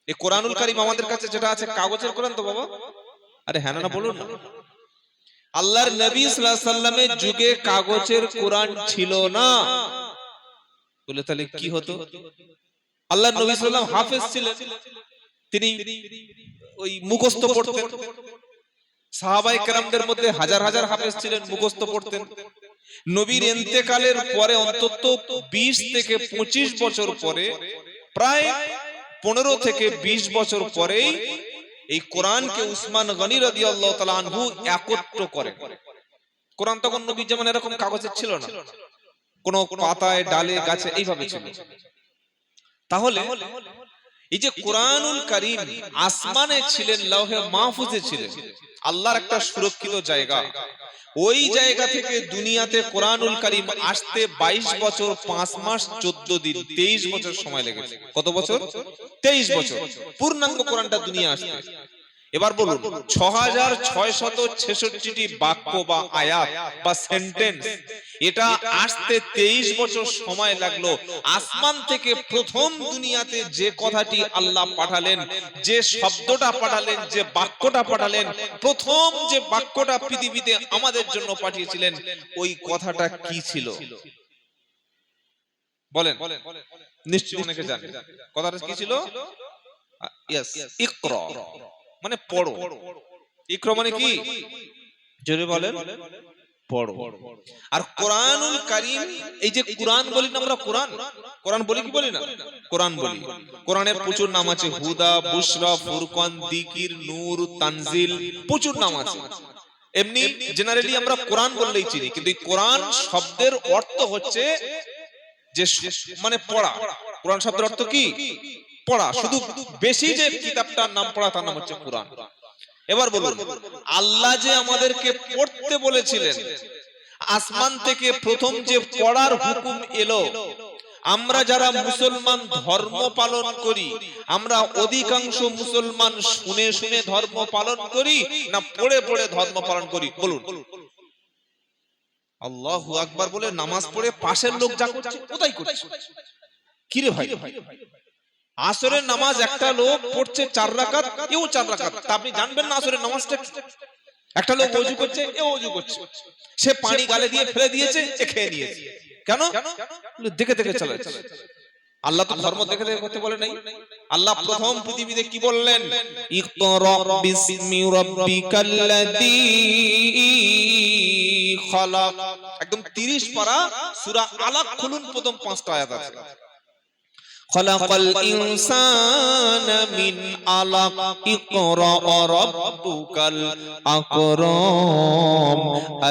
এই কোরআনুল কারীম আমাদের কাছে যেটা আছে কাগজের কোরআন তো বাবা? আরে হ্যাঁ না বলুন না। আল্লাহর নবী সাল্লাল্লাহু আলাইহি সাল্লামের যুগে কাগজের কোরআন ছিল না, বলে তাহলে কি হতো? আল্লাহর নবী সাল্লাল্লাহু আলাইহি হাফেজ ছিলেন, তিনি ওই মুখস্থ পড়তেন। সাহাবায়ে কেরামদের মধ্যে হাজার হাজার হাফেজ ছিলেন, মুখস্থ পড়তেন। নবীর ইন্তেকালের পরে অন্তত 20 থেকে 25 বছর পরে, প্রায় 15 থেকে 20 বছর পরেই এই কোরআনকে উসমান গনি রাদিয়াল্লাহু তাআলা আনহু একত্র করেন। কোরআন তখন নবীর জামানায় এরকম কাগজে ছিল না, কোন পাতায় ডালে গাছে এইভাবে ছিল। তাহলে এই যে কোরআনুল কারীম আসমানে ছিলেন, লৌহে মাহফুজে ছিলেন, আল্লাহর একটা সুরক্ষিত জায়গা। ওই জায়গা থেকে দুনিয়াতে কোরআনুল কারীম আসতে 22 বছর 5 মাস 14 দিন, 23 বছর সময় লেগেছে। কত বছর? 23 বছর পূর্ণাঙ্গ কোরআনটা দুনিয়া আসতে। এবার বলুন 6666টি বাক্য বা আয়াত বা সেন্টেন্স, এটা আসতে 23 বছর সময় লাগলো। আসমান থেকে প্রথম দুনিয়াতে যে কথাটি আল্লাহ পাঠালেন, যে শব্দটা পাঠালেন, যে বাক্যটা পাঠালেন, প্রথম যে বাক্যটা পৃথিবীতে আমাদের জন্য পাঠিয়েছিলেন, ওই কথাটা কি ছিল বলেন? নিশ্চয়ই অনেকে জানেন কথাটা কি ছিল। ইয়েস, ইকরা, মানে পড়ো। ইকরা মানে কি? জোরে বলেন, পড়ো। আর কোরআনুল কারীম, এই যে কোরআন বলি না আমরা, কোরআন কোরআন বলি কি বলি না? কোরআন বলি। কোরআনের প্রচুর নাম আছে, হুদা, বুশরা, ফুরকান, যিকির, নূর, তানজিল, প্রচুর নাম আছে। এমনি জেনারেলি আমরা কোরআন বললেই চিনি, কিন্তু এই কোরআন শব্দের অর্থ হচ্ছে যে মানে পড়া। কোরআন শব্দের অর্থ কি? পড়া। শুধু বেশি যে কিতাবটার নাম পড়া তার নাম হচ্ছে কোরআন। এবার বলুন, আল্লাহ যে আমাদেরকে পড়তে বলেছিলেন, আসমান থেকে প্রথম যে পড়ার হুকুম এলো, আমরা যারা মুসলমান ধর্ম পালন করি, আমরা অধিকাংশ মুসলমান শুনে শুনে ধর্ম পালন করি না পড়ে পড়ে ধর্ম পালন করি? বলুন। আল্লাহু আকবার বলে নামাজ পড়ে পাশের লোক যা করছে ওটাই করছে। কি রে ভাই, আসরের নামাজ একটা লোক পড়ছে 4 রাকাত, এও 4 রাকাত, তা আপনি জানবেন না আসরের নামাজটা? একটা লোক ওযু করছে, এও ওযু করছে, সে পানি গালে দিয়ে ফেলে দিয়েছে, এ খেয়ে নিয়েছে। কেন? দেখে দেখে চালাচ্ছে। আল্লাহ তো ধর্ম দেখে দেখে করতে বলে নাই। আল্লাহ প্রথম পৃথিবীতে কি বললেন? ইকরা বিসমি রাব্বিকাল্লাযী খালাক। একদম 30 পারা সূরা আলাক খুলুন, প্রথম 5টা আয়াত আছে। খলাকাল ইনসানা মিন আলাক ইকরা রাব্বুকাল আকরাম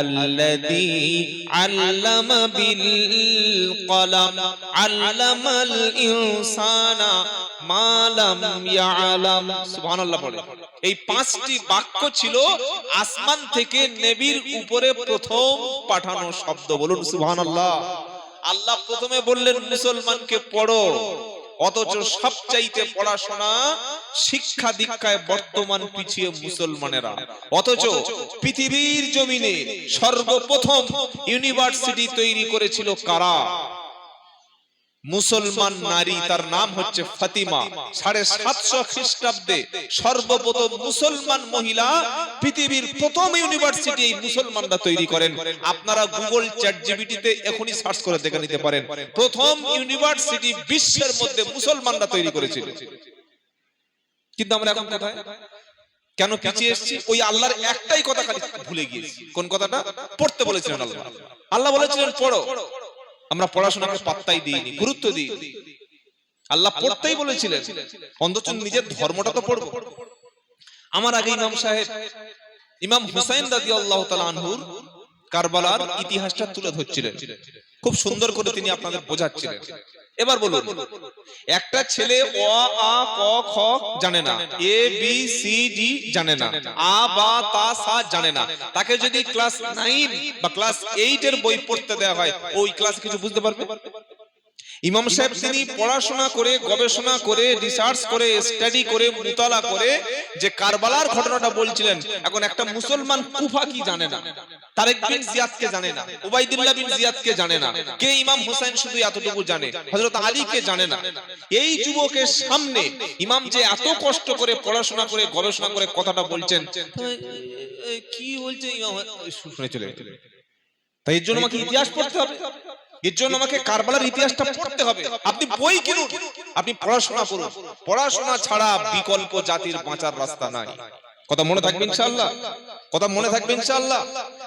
আল্লাযী আল্লামা বিল কলম আল্লামাল ইনসানা মা লাম ইয়ালাম। সুবহানাল্লাহ পড়ে। এই 5টি বাক্য ছিল আসমান থেকে নবীর উপরে প্রথম পাঠানো শব্দ। বলুন সুবহানাল্লাহ। আল্লাহ প্রথমে বললেন মুসলমানকে পড়ো, অথচ সবচাইতে পড়াশোনা শিক্ষা দীক্ষায় বর্তমান পিছিয়ে মুসলমানেরা। অথচ পৃথিবীর জমিনে সর্বপ্রথম ইউনিভার্সিটি তৈরি করেছিল কারা? মুসলমান নারী, তার নাম হচ্ছে ফাতিমা। 750 খ্রিস্টাব্দে সর্বপ্রথম মুসলমান মহিলা পৃথিবীর প্রথম ইউনিভার্সিটি এই মুসলমানরা তৈরি করেন। আপনারা গুগল চ্যাট জিপিটিতে এখনই সার্চ করে দেখে নিতে পারেন, প্রথম ইউনিভার্সিটি বিশ্বের মধ্যে মুসলমানরা তৈরি করেছিল। কিন্তু আমরা এখন কোথায়, কেন পিছিয়ে এসেছি? ওই আল্লাহর একটাই কথা খালি ভুলে গিয়েছি। কোন কথাটা? পড়তে বলেছিলেন আল্লাহ। আল্লাহ বলেছিলেন পড়ো, আমরা পড়াশোনাকে পাত্তাই দিইনি, গুরুত্ব দিইনি। আল্লাহ পড়তেই বলেছিলেন, অন্তত নিজের ধর্মটা তো পড়বো। আমার আগে ইমাম সাহেব ইমাম হুসাইন রাদিয়াল্লাহু তাআলা আনহুর কারবালার ইতিহাসটা তুলে ধরছিলেন, খুব সুন্দর করে তিনি আপনাদের বোঝাচ্ছিলেন। এবার বলুন, একটা ছেলে অ আ ক খ জানে না, এ বি সি ডি জানে না, আ বা তা সা জানে না, তাকে যদি ক্লাস 9 বা ক্লাস 8 এর বই পড়তে দেওয়া হয়, ওই ক্লাস কিছু বুঝতে পারবে? ইমাম সাহেব তিনি পড়াশোনা করে, গবেষণা করে, রিসার্চ করে, স্টাডি করে, মুতালা করে যে কারবালার ঘটনাটা বলছিলেন। এখন একটা মুসলমান কুফা কি জানে না, তারেক বিন জিয়াদকে জানে না, উবাইদুল্লাহ বিন জিয়াদকে জানে না, কে ইমাম হোসেন শুধু এতটুকু জানে, হযরত আলীকে জানে না। এই যুবকের সামনে ইমাম যে এত কষ্ট করে পড়াশোনা করে গবেষণা করে কথাটা বলছেন, কি বলছে ইমাম শুনে চলে। তাই এর জন্য আমাকে ইতিহাস পড়তে হবে, এর জন্য আমাকে কারবালার ইতিহাসটা পড়তে হবে। আপনি বই কিনুন, আপনি পড়াশোনা করুন। পড়াশোনা ছাড়া বিকল্প জাতির বাঁচার রাস্তা নাই। কথা মনে থাকবে ইনশাআল্লাহ, কথা মনে থাকবে ইনশাআল্লাহ।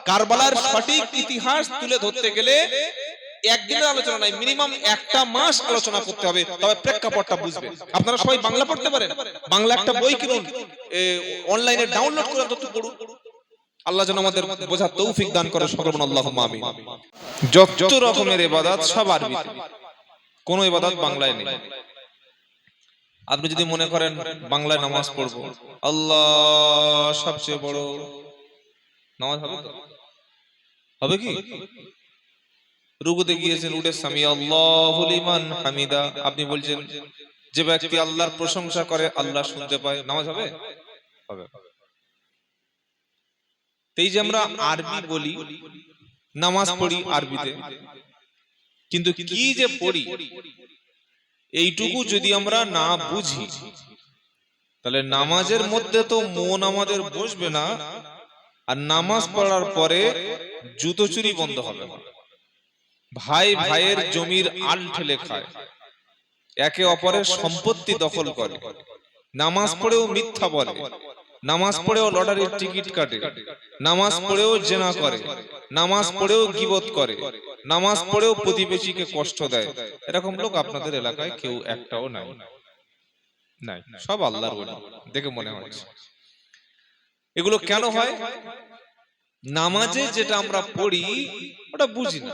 কারবালার সঠিক ইতিহাস তুলে ধরতে গেলে একদিনের আলোচনা নাই, মিনিমাম একটা মাস আলোচনা করতে হবে, তবে প্রেক্ষাপটটা বুঝবেন। আপনারা সবাই বাংলা পড়তে পারেন, বাংলা একটা বই কিনুন, অনলাইনে ডাউনলোড করে তত পড়ুন। আল্লাহ যেন আমাদের বোঝার তৌফিক দান করে, সকলে বলুন আল্লাহুম্মা আমিন। যত রকমের ইবাদত সব আরবিতে, কোন ইবাদত বাংলায় নেই। আপনি যদি মনে করেন বাংলায় নামাজ পড়বো, আল্লাহ সবচেয়ে বড়, নামাজ হবে তো? হবে কি? রুকুতে গিয়েছেন, উঠে সামি আল্লাহু লিমান হামিদা, আপনি বলছেন যে ব্যক্তি আল্লাহর প্রশংসা করে আল্লাহ শুনতে পায়, নামাজ হবে? হবে। এই যে আমরা আরবি বলি, নামাজ পড়ি আরবিতে, কিন্তু কি যে পড়ি এইটুকু যদি আমরা না বুঝি, তাহলে নামাজের মধ্যে তো মন আমাদের বসবে না, আর নামাজ পড়ার পরে জুতো চুরি বন্ধ হবে না। ভাই ভাইয়ের জমির আল ঠেলে খায়, একে অপরের সম্পত্তি দখল করে, নামাজ পড়েও মিথ্যা বলে, নামাজ পড়েও লটারির টিকিট কাটে, নামাজ পড়েও জেনা করে, নামাজ পড়েও গীবত করে, নামাজ পড়েও প্রতিবেশীকে কষ্ট দেয়, এরকম লোক আপনাদের এলাকায় কেউ একটাও নাই। নাই, সব আল্লাহর ওলি, দেখে মনে হচ্ছে। এগুলো কেন হয়? নামাজে যেটা আমরা পড়ি ওটা বুঝি না।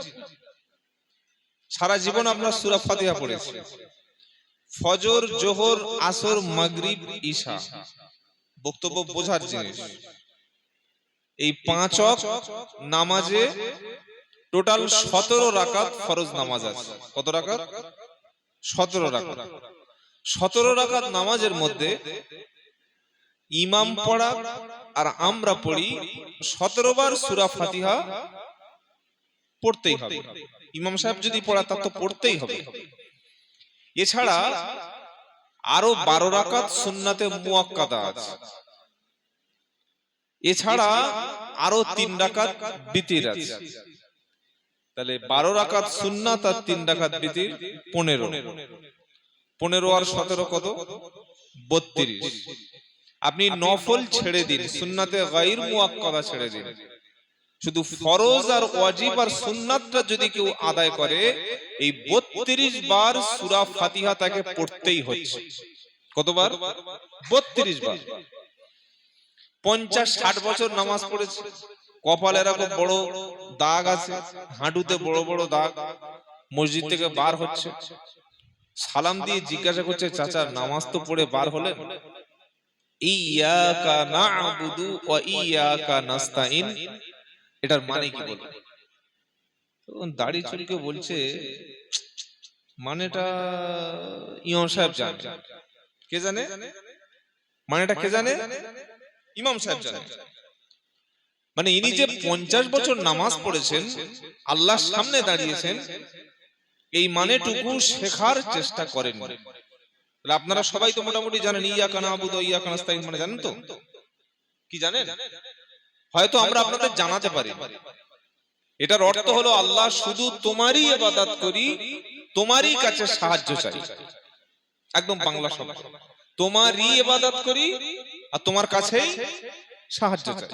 সারা জীবন আমরা সূরা ফাতিহা পড়েছি, ফজর, জোহর, আসর, মাগরিব, ঈশা, বক্তব্য বোঝার জিনিস। এই 5 ওয়াক্ত নামাজে টোটাল 17 রাকাত ফরজ নামাজ আছে। কত রাকাত? 17 রাকাত। 17 রাকাত নামাজের মধ্যে ইমাম পড়া আর আমরা পড়ি 17 বার সূরা ফাতিহা পড়তেই হবে। ইমাম সাহেব যদি পড়া তা তো পড়তেই হবে। এছাড়া আরো 12 রাকাত সুন্নাতে মুআক্কাদা আছে। এছাড়া আরো 3 রাকাত বিতির আছে। তাহলে 12 রাকাত সুন্নাত আর 3 রাকাত বিতির 15। 15 আর 17 কত? 32। আপনি নফল ছেড়ে দিন, সুন্নাতে গায়র মুআক্কাদা ছেড়ে দিন, শুধু ফরজ আর ওয়াজিব আর সুন্নাতটা যদি কেউ আদায় করে, এই 32 বার সূরা ফাতিহা তাকে পড়তেই হচ্ছে। কতবার? 32 বার। 50-60 বছর নামাজ পড়েছে, কপালে এরকম বড় দাগ আছে, হাঁটুতে বড় বড় দাগ, মসজিদ থেকে বার হচ্ছে, সালাম দিয়ে জিজ্ঞাসা করছে, চাচা নামাজ তো পড়ে বার হলেন? ইয়াকা না'বুদু ওয়া ইয়াকা নাস্তাইন, এটার মানে কি বলবো? তখন দাড়ি চুলকে বলছে, মানেটা ইমাম সাহেব জানে। কে জানে? মানেটা কে জানে? ইমাম সাহেব জানে। মানে ইনি যে 50 বছর নামাজ পড়েছেন, আল্লাহর সামনে দাঁড়িয়েছেন, এই মানেটুকু শেখার চেষ্টা করেন। আপনারা সবাই তো মোটামুটি জানেন ইয়াকা না'বুদু ওয়া ইয়াকা নাস্তাইন মানে জানেন তো? কি জানেন? হয়তো আমরা আপনাদের জানাতে পারি। এটার অর্থ হলো আল্লাহ শুধু তোমারই ইবাদত করি, তোমারই কাছে সাহায্য চাই। একদম বাংলা শব্দ, তোমারই ইবাদত করি আর তোমার কাছেই সাহায্য চাই।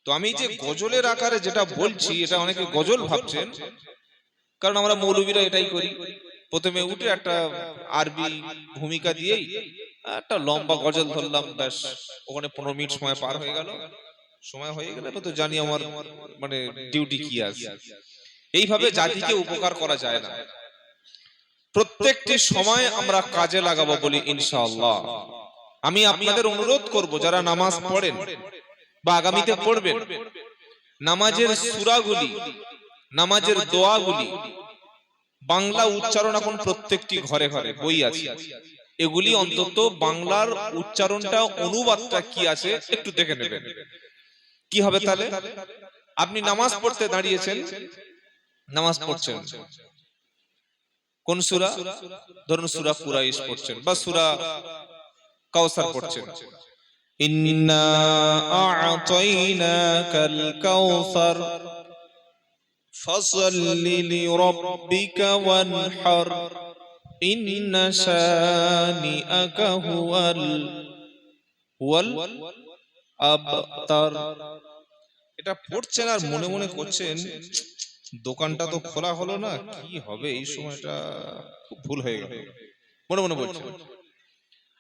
তো আমি যে গজলের আকারে যেটা বলছি, এটা অনেকে গজল ভাবছেন, কারণ আমরা মৌলবীরা এটাই করি। প্রথমে উঠে একটা আরবি ভূমিকা দিয়েই একটা লম্বা গজল ধরলাম, ব্যাস ওখানে 15 মিনিট সময় পার হয়ে গেল। সময় হয়ে গেলে তো জানি আমার মানে ডিউটি কি আছে। এইভাবে জাতিকে উপকার করা যায় না। প্রত্যেকটি সময় আমরা কাজে লাগাবো বলি ইনশাআল্লাহ। আমি আপনাদের অনুরোধ করব, যারা নামাজ পড়েন বা আগামীতে পড়বেন, নামাজের সূরাগুলি, নামাজের দোয়াগুলি বাংলা উচ্চারণ এখন প্রত্যেকটি ঘরে ঘরে বই আছে, এগুলি অন্তত বাংলার উচ্চারণটা অনুবাদটা কি আছে একটু দেখে নেবেন। কি হবে তাহলে? আপনি নামাজ পড়তে দাঁড়িয়েছেন, নামাজ পড়ছেন, কোন সূরা? ধরুন সূরা কুরাইশ পড়ছেন বা সূরা কাউসার পড়ছেন। ইন্না আ'তাইনাকাল কাউসার ফাসাল্লি লিরাব্বিকা ওয়ানহার ইন্না শানিআকা হুয়াল আবতার। এটা পড়ছেন আর মনে মনে করছেন দোকানটা তো খোলা হলো না, কি হবে এই সময়টা, খুব ভুল হয়ে গেল, মনে মনে বলছেন।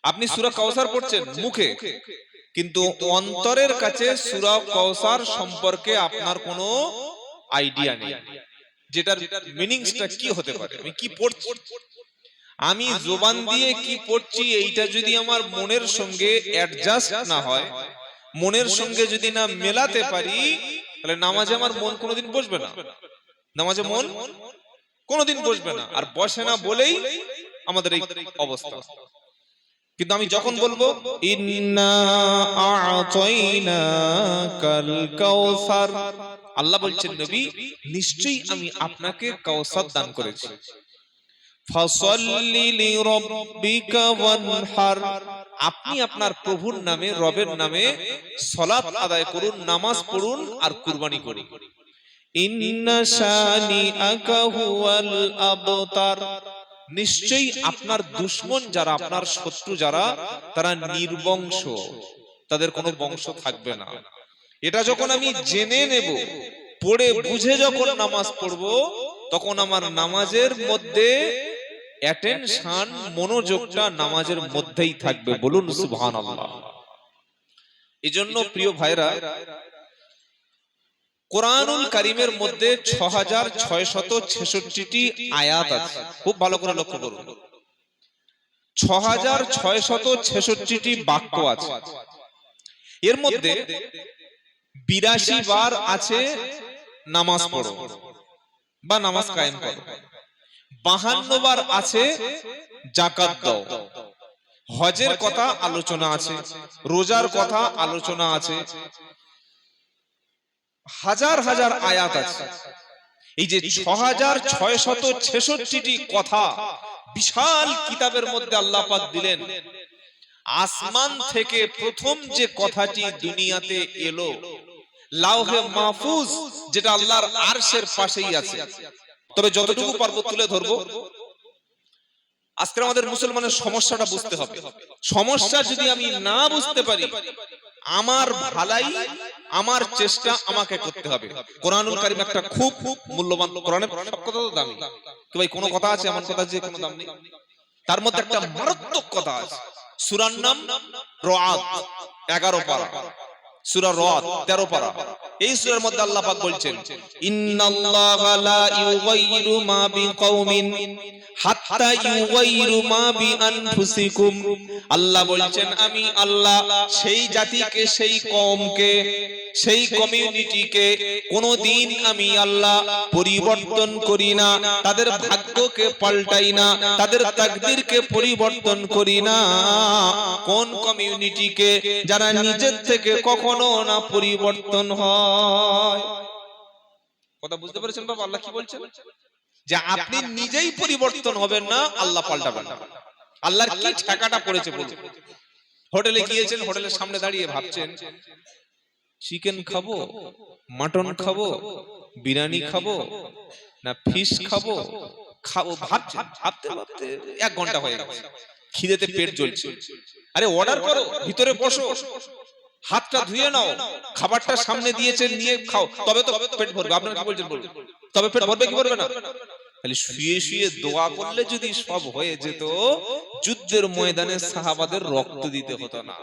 আপনি সূরা কাউসার পড়ছেন মুখে, কিন্তু অন্তরের কাছে সূরা কাউসার সম্পর্কে আপনার কোনো আইডিয়া নেই, যেটার মিনিংসটা কি হতে পারে, আমি কি পড়ছি, আমি জবান দিয়ে কি পড়ছি, এইটা যদি আমার মনের সঙ্গে অ্যাডজাস্ট না হয়, মনের সঙ্গে যদি না মেলাতে পারি, তাহলে নামাজে আমার মন কোনোদিন বসবে না, নামাজে মন কোনোদিন বসবে না, আর বসে না বলেই আমাদের এই অবস্থা। কিন্তু আমি যখন বলবো ইন্না আ'তাইনাকাল কাউসার, আল্লাহ বলছেন নবী নিশ্চয়ই আমি আপনাকে কাউসার দান করেছি, ফাসাল্লি লিরাব্বিকা ওয়ানহার, আপনি আপনার প্রভুর নামে, রবের নামে সালাত আদায় করুন, নামাজ পড়ুন আর কুরবানি করুন। ইন্না শানিআকা হুয়াল আবতার, নিশ্চয়ই আপনার দুশমন যারা, আপনার শত্রু যারা, তারা নির্বংশ, তাদের কোনো বংশ থাকবে না। এটা যখন আমি জেনে নেব, পড়ে বুঝে যখন নামাজ পড়ব, তখন আমার নামাজের মধ্যে অ্যাটেনশন, মনোযোগটা নামাজের মধ্যেই থাকবে। বলুন সুবহানাল্লাহ। এজন্য প্রিয় ভাইরা, কোরআনুল কারীমের মধ্যে 6666টি আয়াত আছে, খুব ভালো করে লক্ষ্য করুন। 6666টি বাক্য আছে, এর মধ্যে 82 বার আছে নামাজ পড়ো বা নামাজ কায়েম করো, 52 বার আছে যাকাত দাও, হজের কথা আলোচনা আছে, রোজার কথা আলোচনা আছে, হাজার হাজার আয়াত আছে। এই যে 6666টি কথা বিশাল কিতাবের মধ্যে আল্লাহ পাক দিলেন, আসমান থেকে প্রথম যে কথাটি দুনিয়াতে এলো, লাউহে মাহফুজ, যেটা আল্লাহর আরশের পাশেই আছে। তবে যতটুকু পারবো তুলে ধরবো। আজকে আমাদের মুসলমানের সমস্যাটা বুঝতে হবে। সমস্যা যদি আমি না বুঝতে পারি, আমার ভালাই, আমার চেষ্টা আমাকে করতে হবে। কোরআনুল কারীম একটা খুব মূল্যবান, কোরআনের সব কথা তো দামি, তো ভাই কোনো কথা আছে এমন কথা যে কোনো দাম নেই? তার মধ্যে একটা মারাত্মক কথা আছে। সূরার নাম রাদ, 11 পারা, সূরা রাদ 13 পারা। এই সূরার মধ্যে আল্লাহ পাক বলছেন, ইন্নাল্লাহা লা ইউগাইয়িরু মা বিকাউমিন হাত্তা ইউগাইয়িরু মা বিআনফুসিকুম। আল্লাহ বলছেন আমি আল্লাহ সেই জাতিকে, সেই কওমকে, সেই কমিউনিটিকে কোনদিন আমি আল্লাহ পরিবর্তন করি না, তাদের ভাগ্যকে পাল্টাই না, তাদের তাকদীরকে পরিবর্তন করি না। কোন কমিউনিটিকে? যারা নিজের থেকে কখনো না পরিবর্তন হয়। কথা বুঝতে পেরেছেন বাবা? আল্লাহ কি বলছেন? যে আপনি নিজেই পরিবর্তন হবেন না, আল্লাহ পাল্টাবেন না। আল্লাহর কি ঠেকাটা পড়েছে বলুন। হোটেলে গিয়েছেন, হোটেলের সামনে দাঁড়িয়ে ভাবছেন চিকেন খাবো, মাটন খাবো, বিরিয়ানি খাবো না ফিশ খাবো, ভাবছেন, ভাবতে ভাবতে 1 ঘন্টা হয়ে গেছে, খিদেতে পেট জ্বলছে। আরে অর্ডার করো, ভিতরে বসো, হাতটা ধুয়ে নাও, খাবারটা সামনে দিয়েছে, নিয়ে খাও, তবে তো পেট ভরবে। আপনারা কি বলছেন বলুন? তবে পেট ভরবে কি ভরবে না? খালি শুয়ে শুয়ে দোয়া করলে যদি সব হয়ে যেত, যুদ্ধের ময়দানে সাহাবাদের রক্ত দিতে হতো না।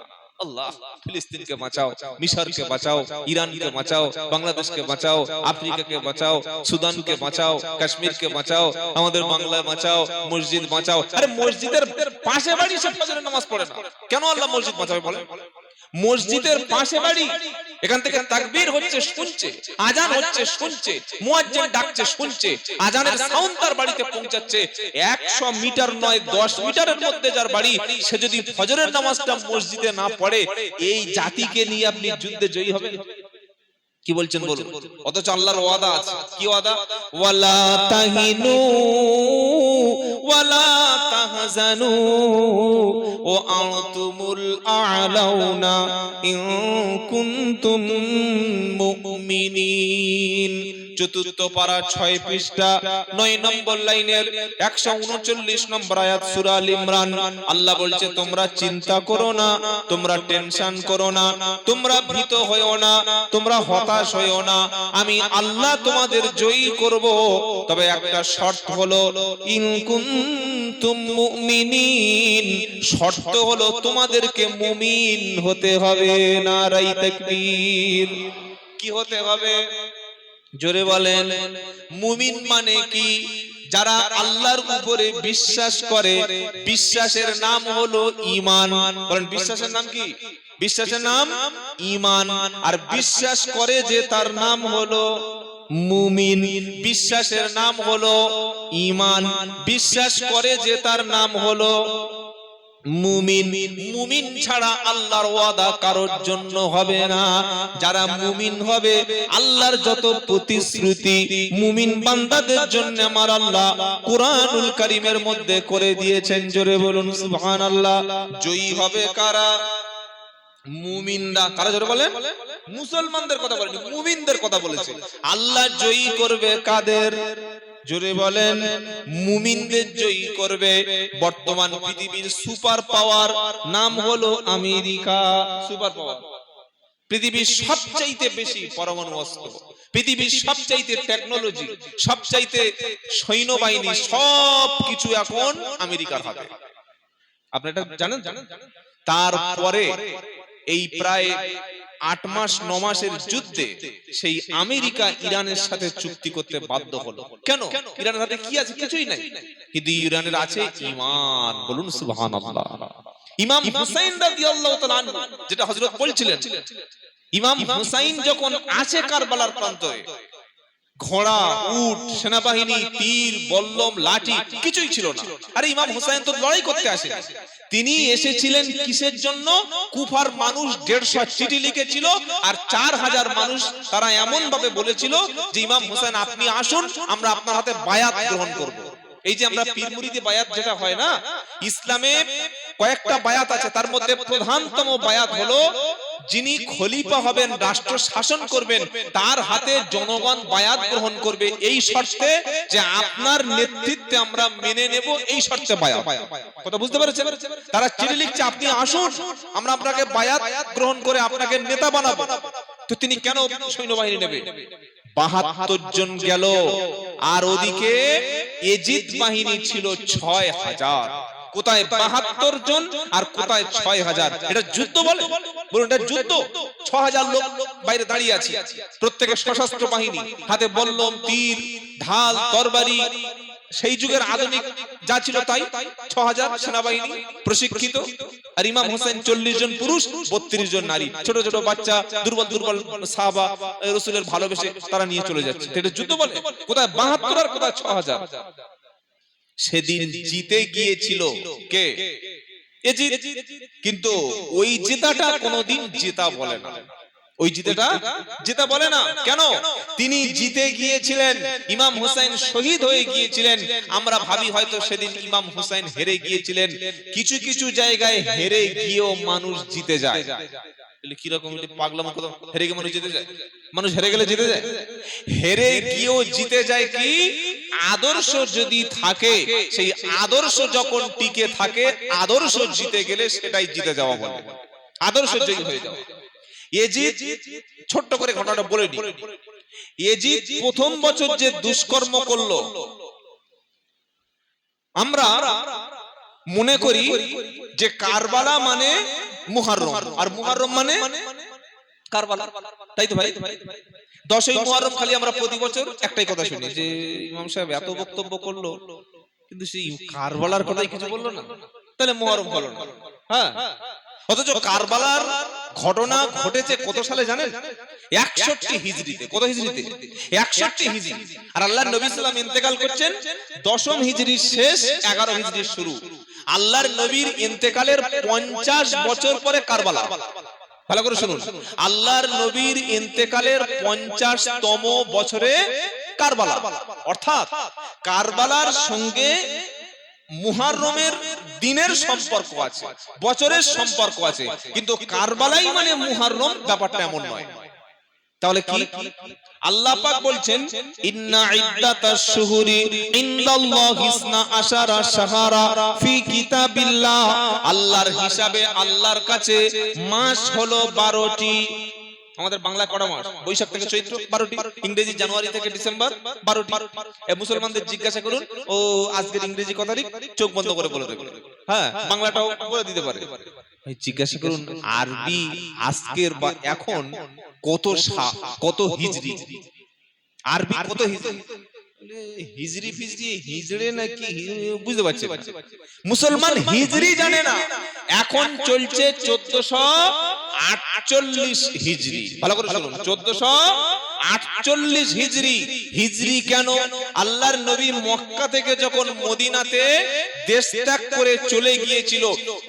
আল্লাহ ফিলিস্তিনকে বাঁচাও, মিশরকে বাঁচাও, ইরানকে বাঁচাও, বাংলাদেশকে বাঁচাও, আফ্রিকাকে বাঁচাও, সুদানকে বাঁচাও, কাশ্মীরকে বাঁচাও, আমাদের বাংলায় বাঁচাও, মসজিদ বাঁচাও। আরে মসজিদের পাশে বাড়ি সব ফজরের নামাজ পড়ে না, কেন আল্লাহ মসজিদ বাঁচাবে বলেন? মসজিদের পাশে বাড়ি, এখান থেকে তাকবীর হচ্ছে শুনছে, আজান হচ্ছে শুনছে, মুয়াজ্জিন ডাকছে শুনছে, আজানের সাউন্ড তার বাড়িতে পৌঁছাচ্ছে। 100 মিটার নয় 10 মিটারের মধ্যে যার বাড়ি, সে যদি ফজরের নামাজটা মসজিদে না পড়ে, এই জাতিকে নিয়ে আপনি যুদ্ধে জয়ী হবেন? কি বলছেন বলুন? অথচ আল্লাহর ওয়াদা আছে, কি ওয়াদা? ওয়ালা তাহিনু ওয়ালা তাহজানু ওয়া আনতুমুল আ'লাউনা ইন কুনতুম মুমিনিন। চতুর্থ পারা 6 পৃষ্ঠা 9 নম্বর লাইনের 139 নম্বর আয়াত সূরা আল ইমরান। আল্লাহ বলছে তোমরা চিন্তা করো না, তোমরা টেনশন করো না, তোমরা ভীত হয়ো না, তোমরা হতাশ হয়ো না, আমি আল্লাহ তোমাদের জয়ী করব। তবে একটা শর্ত হলো ইন কুনতুম মুমিনিন, শর্ত হলো তোমাদেরকে মুমিন হতে হবে। নারায়ে তাকবীর। কি হতে হবে? জোরে বলেন। মুমিন মানে কি? যারা আল্লাহর উপরে বিশ্বাস করে, বিশ্বাসের নাম হলো ঈমান। বলেন বিশ্বাসের নাম কি? বিশ্বাসের নাম ঈমান। আর বিশ্বাস করে যে তার নাম হলো মুমিন। বিশ্বাসের নাম হলো ঈমান, বিশ্বাস করে যে তার নাম হলো মুমিন। মুমিন ছাড়া আল্লাহর ওয়াদা কারোর জন্য হবে না। যারা মুমিন হবে, আল্লাহর যত প্রতিশ্রুতি মুমিন বান্দাদের জন্য আমার আল্লাহ কুরআনুল কারীমের মধ্যে করে দিয়েছেন। জোরে বলুন সুবহানাল্লাহ। জয়ী হবে কারা? মুমিনরা। কারা? জোরে বলেন। মুসলমানদের কথা বলেন, মুমিনদের কথা বলেছে। আল্লাহ জয়ী করবে কাদের? জোরে বলেন। মুমিনদের জয়ী করবে। বর্তমান পৃথিবীর সুপার পাওয়ার নাম হলো আমেরিকা। সুপার পাওয়ার, পৃথিবীর সবচাইতে বেশি পরমাণু অস্ত্র, পৃথিবীর সবচাইতে টেকনোলজি, সবচাইতে সৈন্যবাহিনী, সবকিছু এখন আমেরিকার হাতে। আপনি এটা জানেন? তারপরে এই প্রায় 8 মাস 9 মাসের যুদ্ধে সেই আমেরিকা ইরানের সাথে চুক্তি করতে বাধ্য হলো। কেন? ইরানের হাতে কি আছে? কিছুই নাই, কিন্তু ইরানের আছে ঈমান। বলুন সুবহানাল্লাহ। ইমাম হুসাইন রাদিয়াল্লাহু তাআলা আনহু, যেটা হযরত বলছিলেন, ইমাম হুসাইন যখন আছে কারবালার প্রান্তরে, ঘোড়া, উট, সেনাবাহিনী, তীর, বল্লম, লাঠি কিছুই ছিল না। আরে ইমাম হুসাইন তো লড়াই করতে আসেন, তিনি এসেছিলেন কিসের জন্য? কুফার মানুষ 150 চিঠি লিখেছিল, আর 4000 মানুষ তারা এমন ভাবে বলেছিল যে ইমাম হুসাইন আপনি আসুন, আমরা আপনার হাতে বায়াত গ্রহণ করব। এই যে আমরা পীর মুরিদে বায়াত যেটা হয় না, ইসলামে কয়েকটা বায়াত আছে, তার মধ্যে প্রধানতম বায়াত হলো যিনি খলিফা হবেন, রাষ্ট্র শাসন করবেন, তার হাতে জনগণ বায়াত গ্রহণ করবে এই শর্তে যে আপনার নেতৃত্বে আমরা মেনে নেব, এই শর্তে বায়াত। কথা বুঝতে পেরেছেন? তারা চিঠি লিখছে আপনি আসুন, আমরা আপনাকে বায়াত গ্রহণ করে আপনাকে নেতা বানাবো। তো তিনি কেন সৈন্যবাহিনী নেবে? 72 জন গেল, আর ওদিকে এজিদ বাহিনী ছিল 6000। কোথায় 72 জন আর কোথায় 6000? এটা যুদ্ধ বলে? বলুন এটা যুদ্ধ? 6000 লোক বাইরে দাঁড়িয়ে আছে, প্রত্যেকে সশস্ত্র বাহিনী, হাতে বল্লম, তীর, ঢাল, তরবারি, সেই যুগের আধুনিক যা ছিল তাই। 6000 সেনাবাহিনী প্রশিক্ষিত, আর ইমাম হোসেন 40 জন পুরুষ, 32 জন নারী, ছোট ছোট বাচ্চা, দুর্বল দুর্বল সাহাবা রাসূলের ভালোবেসে তারা নিয়ে চলে যাচ্ছে। এটা যুদ্ধ বলে? কোথায় 72 আর কোথায় 6000? সেদিন জিতে গিয়েছিল কে? এজিদ। কিন্তু ওই জেতাটা কোনোদিন জেতা বলে না, ওই জিতেটা জেতা বলে না। কেন? তিনি জিতে গিয়েছিলেন, ইমাম হুসাইন শহীদ হয়ে গিয়েছিলেন। আমরা ভাবি হয়তো সেদিন ইমাম হুসাইন হেরে গিয়েছিলেন। কিছু কিছু জায়গায় হেরে গিয়েও মানুষ জিতে যায়। কিরকম পাগলাম কথা, হেরে গিয়ে মানুষ জিতে যায়? মানুষ হেরে গেলে জিতে যায়? হেরে গিয়েও জিতে যায় কি? আদর্শ যদি থাকে, সেই আদর্শ যখন টিকে থাকে, আদর্শ জিতে গেলে সেটাই জিতে যাওয়া বলে, আদর্শ জয়ী হয়ে যাওয়া। এজিদ, ছোট্ট করে ঘটনাটা বলে দিই। এজিদ প্রথম বছর যে দুষ্কর্ম করলো, আমরা মনে করি যে কারবালা মানে মুহররম, আর মুহররম মানে কারবালা, তাই তো ভাই? 10ই মুহররম খালি আমরা প্রতি বছর একটাই কথা শুনি যে ইমাম সাহেব এত বক্তব্য করলো, কিন্তু সেই কারবালার কথাই কিছু বললো না, তাহলে মুহররম হলো না। হ্যাঁ, অথচ কারবালার ঘটনা ঘটেছে কত সালে জানেন? 61 হিজরিতে। কত হিজরিতে? 61 হিজরি। আর আল্লাহর নবী সাল্লাল্লাহু আলাইহি ওয়াসাল্লাম ইন্তেকাল করছেন 10ম হিজরির শেষ, 11 হিজরির শুরু। আল্লাহর নবীর ইন্তেকালের 50 বছর পরে কারবালা। ভালো করে শুনুন, আল্লাহর নবীর ইন্তেকালের 50তম বছরে কারবালা। অর্থাৎ কারবালার সঙ্গে মুহররমের দিনের সম্পর্ক আছে, বছরের সম্পর্ক আছে, কিন্তু কারবালাই মানে মুহররম, ব্যাপারটা এমন নয়। তাহলে কি? আল্লাহ পাক বলছেন ইন্না ইদ্দাতাশ শুহুরি ইনদাল্লাহি 12 শাহরা ফি কিতাবিল্লাহ। আল্লাহর হিসাবে, আল্লাহর কাছে মাস হলো 12টি। আমাদের বাংলা কটা মাস? বৈশাখ থেকে চৈত্র 12টি, ইংরেজি জানুয়ারি থেকে ডিসেম্বর 12টি। মুসলমানদের জিজ্ঞাসা করুন, ও আজকের ইংরেজি কত তারিখ? চোখ বন্ধ করে বলে দেবে। হ্যাঁ, বাংলাটাও বলে দিতে পারে। জিজ্ঞাসা করুন আরবি আজকের বা এখন কত হিজরি, আরবি কত হিজরি? হিজরি ফিজরি হিজড়ে নাকি বুঝতে পারছে না। মুসলমান হিজরি জানে না। এখন চলছে 1448 হিজরি। ভালো করে শুনুন, 1448 হিজরি। হিজরি কেন? আল্লাহর নবী মক্কা থেকে যখন মদিনাতে দেশ ত্যাগ করে চলে গিয়েছিল,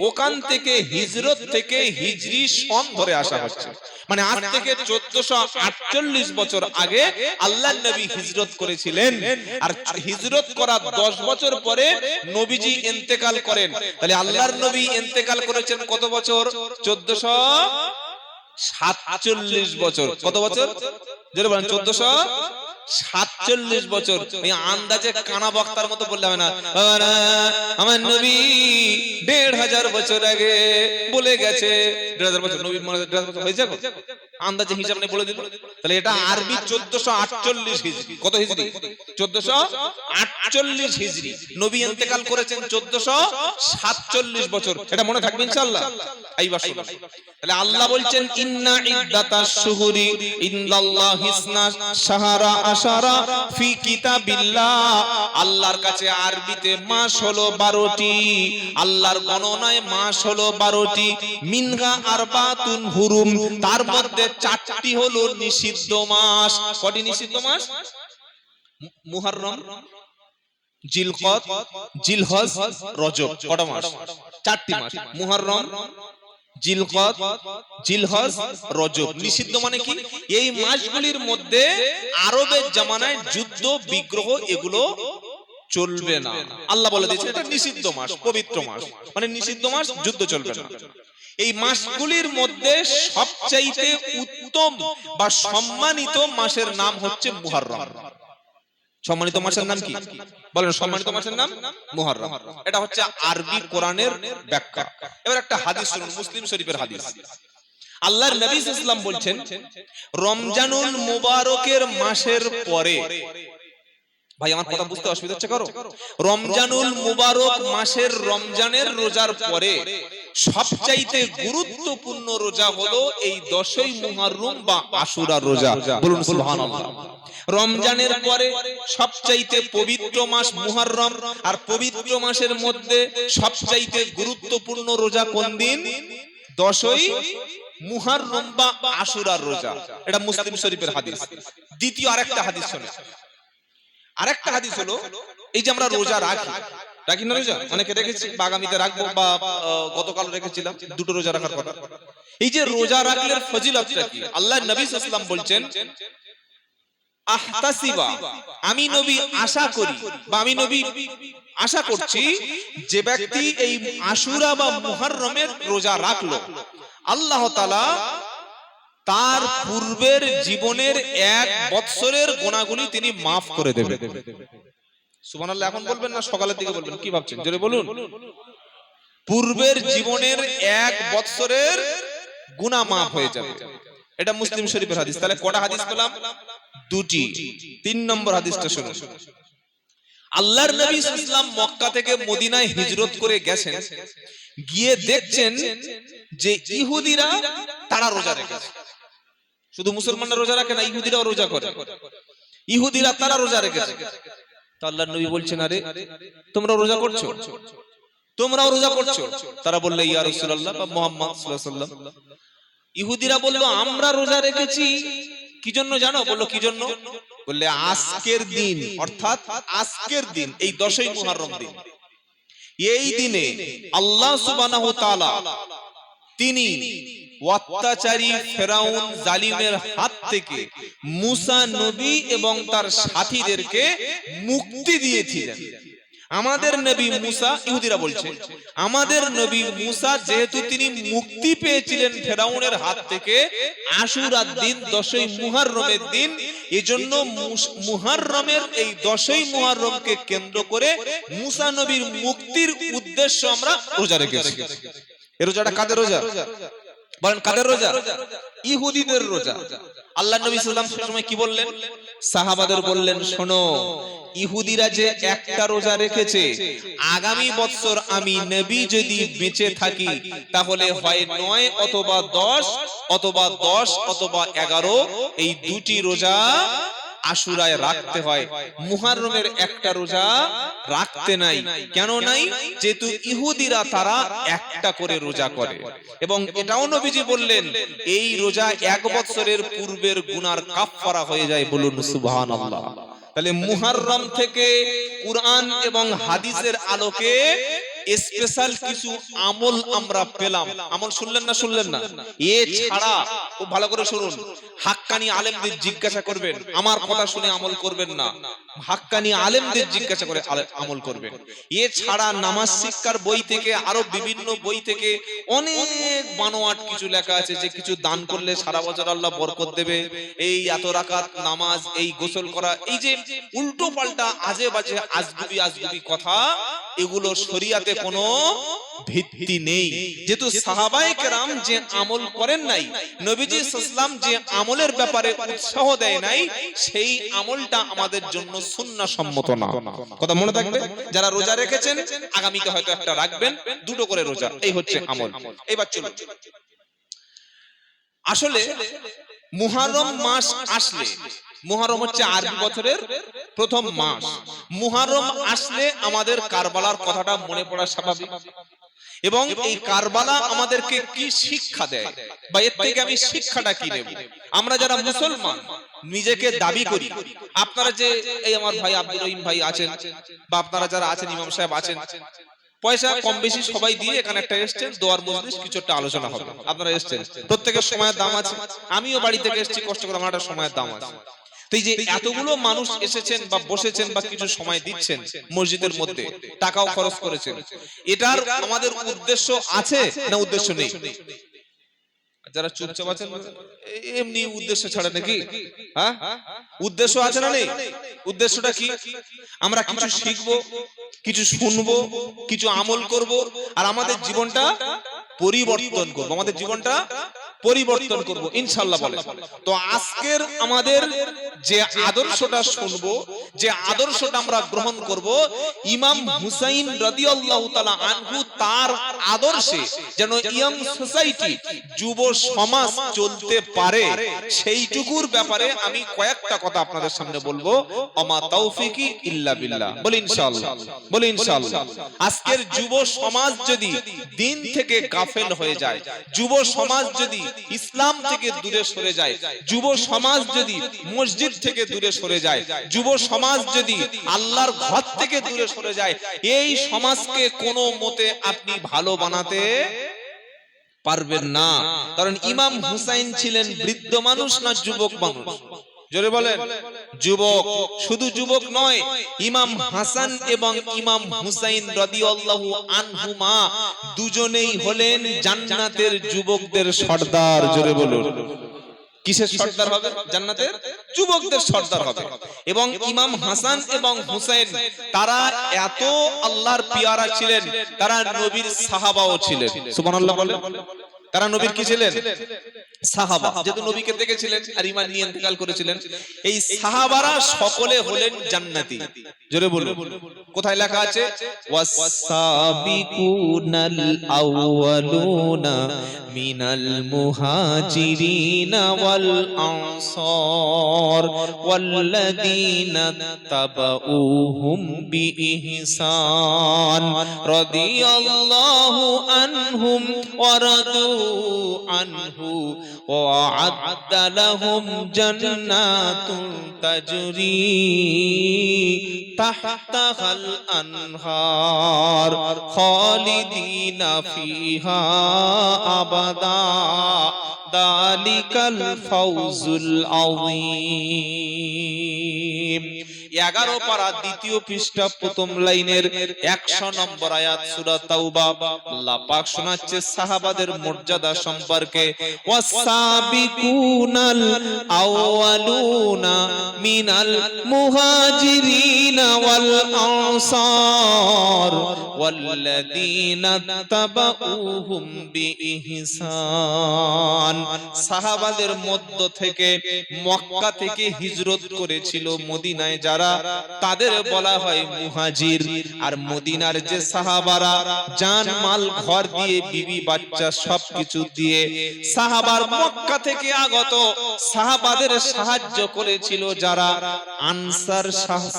ওখান থেকে হিজরত থেকে হিজরি সন ধরে আসা হচ্ছে। মানে আজ থেকে 1448 বছর আগে আল্লাহর নবী হিজরত করেছিলেন, আর হিজরত করার 10 বছর পরে নবীজি ইন্তেকাল করেন। তাহলে আল্লাহর নবী ইন্তেকাল করেছেন কত বছর? 1447 বছর। কত বছর? যেটা বলেন 1447 বছর। এই আন্দাজে কানা বক্তার মতো বললে হবে না, আমার নবী 1500 বছর আগে বলে গেছে। 1500 বছর নবী 1500 বছর হয়েছে, আন্দাজে হিসাব নিয়ে বলে দিল। তাহলে এটা আরবি 1448 হিজরি। কত হিজরি? 1448 হিজরি। নবী ইন্তেকাল করেছেন 1447 বছর। এটা মনে থাকবে ইনশাআল্লাহ। এইবার শুনুন, তাহলে আল্লাহ বলছেন ইন্না ইদ্দাতাশ শুহুরি ইনদাল্লাহি 12 শাহরা আশারা ফি কিতাবিল্লাহ। আল্লাহর কাছে আরবিতে মাস হলো 12টি, আল্লাহর গণনায় মাস হলো 12টি। মিনহা আরবাতুন হুরুম, তার মধ্যে 4টি হলো নিষিদ্ধ মাস। কটি নিষিদ্ধ মাস? মুহররম, জিলকদ, জিলহজ, রজব। কটা মাস? 4টি মাস। মুহররম, জিলকদ, জিলহজ, রজব। নিষিদ্ধ মানে কি? এই মাসগুলির মধ্যে আরবের জামানায় যুদ্ধ বিগ্রহ এগুলো চলবে না। আল্লাহ বলে দিয়েছে এটা নিষিদ্ধ মাস, পবিত্র মাস, মানে নিষিদ্ধ মাস, যুদ্ধ চলবে না। এই মাসগুলির মধ্যে সবচাইতে উত্তম বা সম্মানিত মাসের নাম হচ্ছে মুহররম। সম্মানিত মাসের নাম কি বলেন? সম্মানিত মাসের নাম মুহররম। এটা হচ্ছে আরবি কোরআনের ব্যাখ্যা। এবার একটা হাদিস শুনুন, মুসলিম শরীফের হাদিস। আল্লাহর নবী সাল্লাল্লাহু আলাইহি ওয়াসাল্লাম বলছেন, রমজানুল মুবারকের মাসের পরে, ভাই আমার কথা বুঝতে অসুবিধা হচ্ছে কারো? রমজানুল মুবারক মাসের রমজানের রোজার পরে সবচাইতে গুরুত্বপূর্ণ রোজা হলো এই 10ই মুহররম বা আশুরা রোজা। বলুন সুবহানাল্লাহ। রমজানের পরে সবচাইতে পবিত্র মাস মুহররম, আর পবিত্র মাসের মধ্যে সবচাইতে গুরুত্বপূর্ণ রোজা কোন দিন? 10ই মুহররম বা আশুরার রোজা। এটা মুসলিম শরীফের হাদিস। দ্বিতীয় আরেকটা হাদিস শুনুন। আরেকটা হাদিস হলো, এই যে আমরা রোজা রাখি না, রোজা অনেকে রেখেছি, আগামীতে রাখবো, বা গতকাল রেখেছিলাম, দুটো রোজা রাখার কথা। এই যে রোজা রাখলে ফজিলতটা কি? আল্লাহর নবী সাল্লাল্লাহু আলাইহি ওয়াসাল্লাম বলছেন, আহতাসিবা, আমি নবী আশা করি, বা আমি নবী আশা করছি, যে ব্যক্তি এই আশুরা বা মুহররমের রোজা রাখলো, আল্লাহ তাআলা তার পূর্বের জীবনের 1 বৎসরের গুনাহগুলি তিনি maaf করে দেবেন। সুবহানাল্লাহ। এখন বলবেন না, সকালের দিকে বলবেন? কি ভাবছেন? জোরে বলুন। পূর্বের জীবনের 1 বৎসরের গুনাহ maaf হয়ে যাবে। এটা মুসলিম শরীফের হাদিস। তাহলে কটা হাদিস পেলাম? 2টি। 3 নম্বর হাদিসটা শুনুন। আল্লাহর নবী সাল্লাল্লাহু আলাইহি ওয়াসাল্লাম মক্কা থেকে মদিনায় হিজরত করে গেছেন, গিয়ে দেখছেন যে ইহুদিরা তারা রোজা রেখেছে। শুধু মুসলমানরা রোজা রাখে না, ইহুদিরাও রোজা করে। ইহুদিরা তারা রোজা রেখেছে। তো আল্লাহর নবী বলছেন, আরে তোমরা রোজা করছো, তোমরাও রোজা করছো? তারা বললে, ইয়া রাসূলুল্লাহ বা মুহাম্মদ সাল্লাল্লাহু আলাইহি ওয়াসাল্লাম, ইহুদিরা বলল আমরা রোজা রেখেছি কি জন্য জানো? বললো কি জন্য? বললে আজকের দিন, অর্থাৎ আজকের দিন এই 10ই মুহররম দিন, এই দিনে আল্লাহ সুবহানাহু ওয়া তাআলা তিনি অত্যাচারী ফেরাউন জালিমের হাত থেকে মুসা নবী এবং তার সাথীদেরকে মুক্তি দিয়েছিলেন। আমাদের নবী মুসা, ইহুদিরা বলছে আমাদের নবী মুসা যেহেতু তিনি মুক্তি পেয়েছিলেন ফেরাউনের হাত থেকে আশুরার দিন 10ই মুহররমের দিন, এজন্য মুহররমের এই 10ই মুহররমকে কেন্দ্র করে মুসা নবীর মুক্তির উদ্দেশ্য আমরা রোজা রেখেছি। এই রোজাটা কাদের রোজা? বলেন কাদের রোজা? ইহুদিদের রোজা। আল্লাহ নবী সাল্লাল্লাহু আলাইহি ওয়াসাল্লাম কি বললেন? সাহাবাদের বললেন, শোনো, ইহুদিরা যে একটা রোজা রেখেছে, আগামী বছর আমি নবী যদি বেঁচে থাকি তাহলে হয় 9 অথবা 10 অথবা 10 অথবা 11 এই দুটি রোজা আশুরায় রাখতে হয়। মুহররমের একটা রোজা রাখতে নাই। কেন নাই? যেহেতু ইহুদিরা তারা একটা করে রোজা করে। এবং এটাও নবীজি বললেন এই রোজা 1 বছরের পূর্বের গুনার কাফফারা হয়ে যায়। বলুন সুবহানাল্লাহ। তাহলে মুহররম থেকে কুরআন এবং হাদিসের আলোকে স্পেশাল কিছু আমল আমরা পেলাম। আমল শুনলেন না? শুনলেন না? এছাড়া খুব ভালো করে শুনুন, হাক্কানি আলেমদের জিজ্ঞাসা করবেন, আমার কথা শুনে আমল করবেন না, হাক্কানি আলেমদের জিজ্ঞাসা করে আমল করবেন। এছাড়া নামাজ শিক্ষার বই থেকে আরো বিভিন্ন বই থেকে অনেক বানোয়াট কিছু লেখা আছে যে কিছু দান করলে সারা বছর আল্লাহ বরকত দেবে, এই এত রাকাত নামাজ, এই গোসল করা, এই যে উল্টো পাল্টা আজে বাজে আজগুবি কথা, এগুলো শরীয়তে কোনো ভিত্তি নেই। যেহেতু সাহাবায়ে কেরাম যে আমল করেন নাই, নবীজি সাল্লাল্লাহু আলাইহি যে আমলের ব্যাপারে উৎসাহ দেয় নাই, সেই আমলটা আমাদের জন্য সুন্নাহ সম্মত না। কথা মনে থাকবে, যারা রোজা রেখেছেন আগামীতে হয়তো একটা রাখবেন, দুটো করে রোজা, এই হচ্ছে আমল। এবার চলুন, আসলে মুহররম মাস আসলে, মুহররম হচ্ছে আরবি বছরের প্রথম মাস, মুহররম আসলে আমাদের কারবালার কথাটা মনে পড়া স্বাভাবিক। এবং এই কারবালা আমাদেরকে কি শিক্ষা দেয়, বা এর থেকে আমি শিক্ষাটা কি নেব? আমরা যারা মুসলমান নিজেকে দাবি করি, আপনারা যে এই আমার ভাই আব্দুর রহিম ভাই আছেন, বা আপনারা যারা আছেন, ইমাম সাহেব আছেন, পয়সা কম বেশি সবাই দিয়ে এখানে একটা এসেছেন, দোয়ার মজলিস, কিছু একটা আলোচনা হবে, আপনারা এসেছেন, প্রত্যেকের সময়ের দাম আছে। আমিও বাড়ি থেকে এসেছি কষ্ট করে, আমার একটা সময়ের দাম আছে। তো এই যে এতগুলো মানুষ এসেছেন বা বসেছেন বা কিছু সময় দিচ্ছেন মসজিদের মধ্যে, টাকাও খরচ করেছেন, এটার আমাদের উদ্দেশ্য আছে না উদ্দেশ্য নেই? যারা চুপচাপ আছেন এমনি উদ্দেশ্য ছাড়া নাকি? হ্যাঁ, উদ্দেশ্য আছে না নেই? উদ্দেশ্যটা কি? আমরা কিছু শিখবো, কিছু শুনবো, কিছু আমল করব, আর আমাদের জীবনটা পরিবর্তন করব, আমাদের জীবনটা পরিবর্তন করব ইনশাআল্লাহ বলে। তো আজকের আমাদের যে আদর্শটা শুনবো, যে আদর্শটা আমরা গ্রহণ করব, ইমাম হুসাইন রাদিয়াল্লাহু তাআলা আনহু তার আদর্শে যেন ইয়াং সোসাইটি, যুব সমাজ চলতে পারে, সেইটুকুর ব্যাপারে আমি কয়েকটা কথা আপনাদের সামনে বলবো। আমা তাওফিকি ইল্লা বিল্লাহ, বলি ইনশাআল্লাহ, বলি ইনশাআল্লাহ। আজকের যুব সমাজ যদি দিন থেকে গাফেল হয়ে যায়, যুব সমাজ যদি ইসলাম থেকে দূরে সরে যায়, যুব সমাজ যদি মসজিদ থেকে দূরে সরে যায়, যুব সমাজ যদি আল্লাহর ঘর থেকে দূরে সরে যায়, এই সমাজকে কোনো মতে আপনি ভালো বানাতে পারবেন না। কারণ ইমাম হুসাইন ছিলেন বৃদ্ধ মানুষ না যুবক মানুষ? জোরে বলেন। যুবক, শুধু যুবক নয়, ইমাম হাসান এবং ইমাম হুসাইন রাদিয়াল্লাহু আনহুমা দুজনেই হলেন জান্নাতের যুবকদের সর্দার। জোরে বলুন, কিসের সর্দার হবে? জান্নাতের যুবকদের সর্দার হবে। এবং ইমাম হাসান এবং হুসাইন তারা এত আল্লাহর পেয়ারা ছিলেন, তারা নবীর সাহাবাও ছিলেন। সুবহানাল্লাহ বলেন। তারা নবীর কি ছিলেন? সাহাবা। যেহেতু নবীকে দেখেছিলেন আর ঈমান নিয়ে ইন্তেকাল করেছিলেন, এই সাহাবারা সকলে হলেন জান্নাতি। জোরে বলুন, কোথায় লেখা আছে? ওয়াস-সাবিকুনাল আউয়ালুনা মিনাল মুহাজিরিনা ওয়াল আনসার ওয়াল্লাযীনা তাবাউহুম বিইহসান রাদিয়াল্লাহু আনহুম ওয়া রাদু আনহু ওয়া আ'আদ্দা লাহুম জান্নাতুন তাজরি তাহতাহাল আনহার খালিদিনা ফিহা আবাদা যালিকাল ফাওজুল আযীম। 11 পারা দ্বিতীয় পৃষ্ঠা প্রথম লাইনের 100 নম্বর আয়াত সূরা তাওবা। আল্লাহ পাক শোনাচ্ছে সাহাবাদের মর্যাদা সম্পর্কে। ওয়াস-সাবিকুনাল আউয়ালুনা মিনাল মুহাজিরিনা ওয়াল আনসার ওয়াল্লাযীনা তাবাউহুম বিইহসান। সাহাবাদের মধ্য থেকে মক্কা থেকে হিজরত করেছিল মদিনায় যারা, তাদের বলা হয় মুহাজির। আর মদিনার যে সাহাবারা জান মাল ঘর দিয়ে বিবি বাচ্চা সবকিছু দিয়ে সাহাবার মক্কা থেকে আগত সাহাবাদের সাহায্য করেছিল যারা, আনসার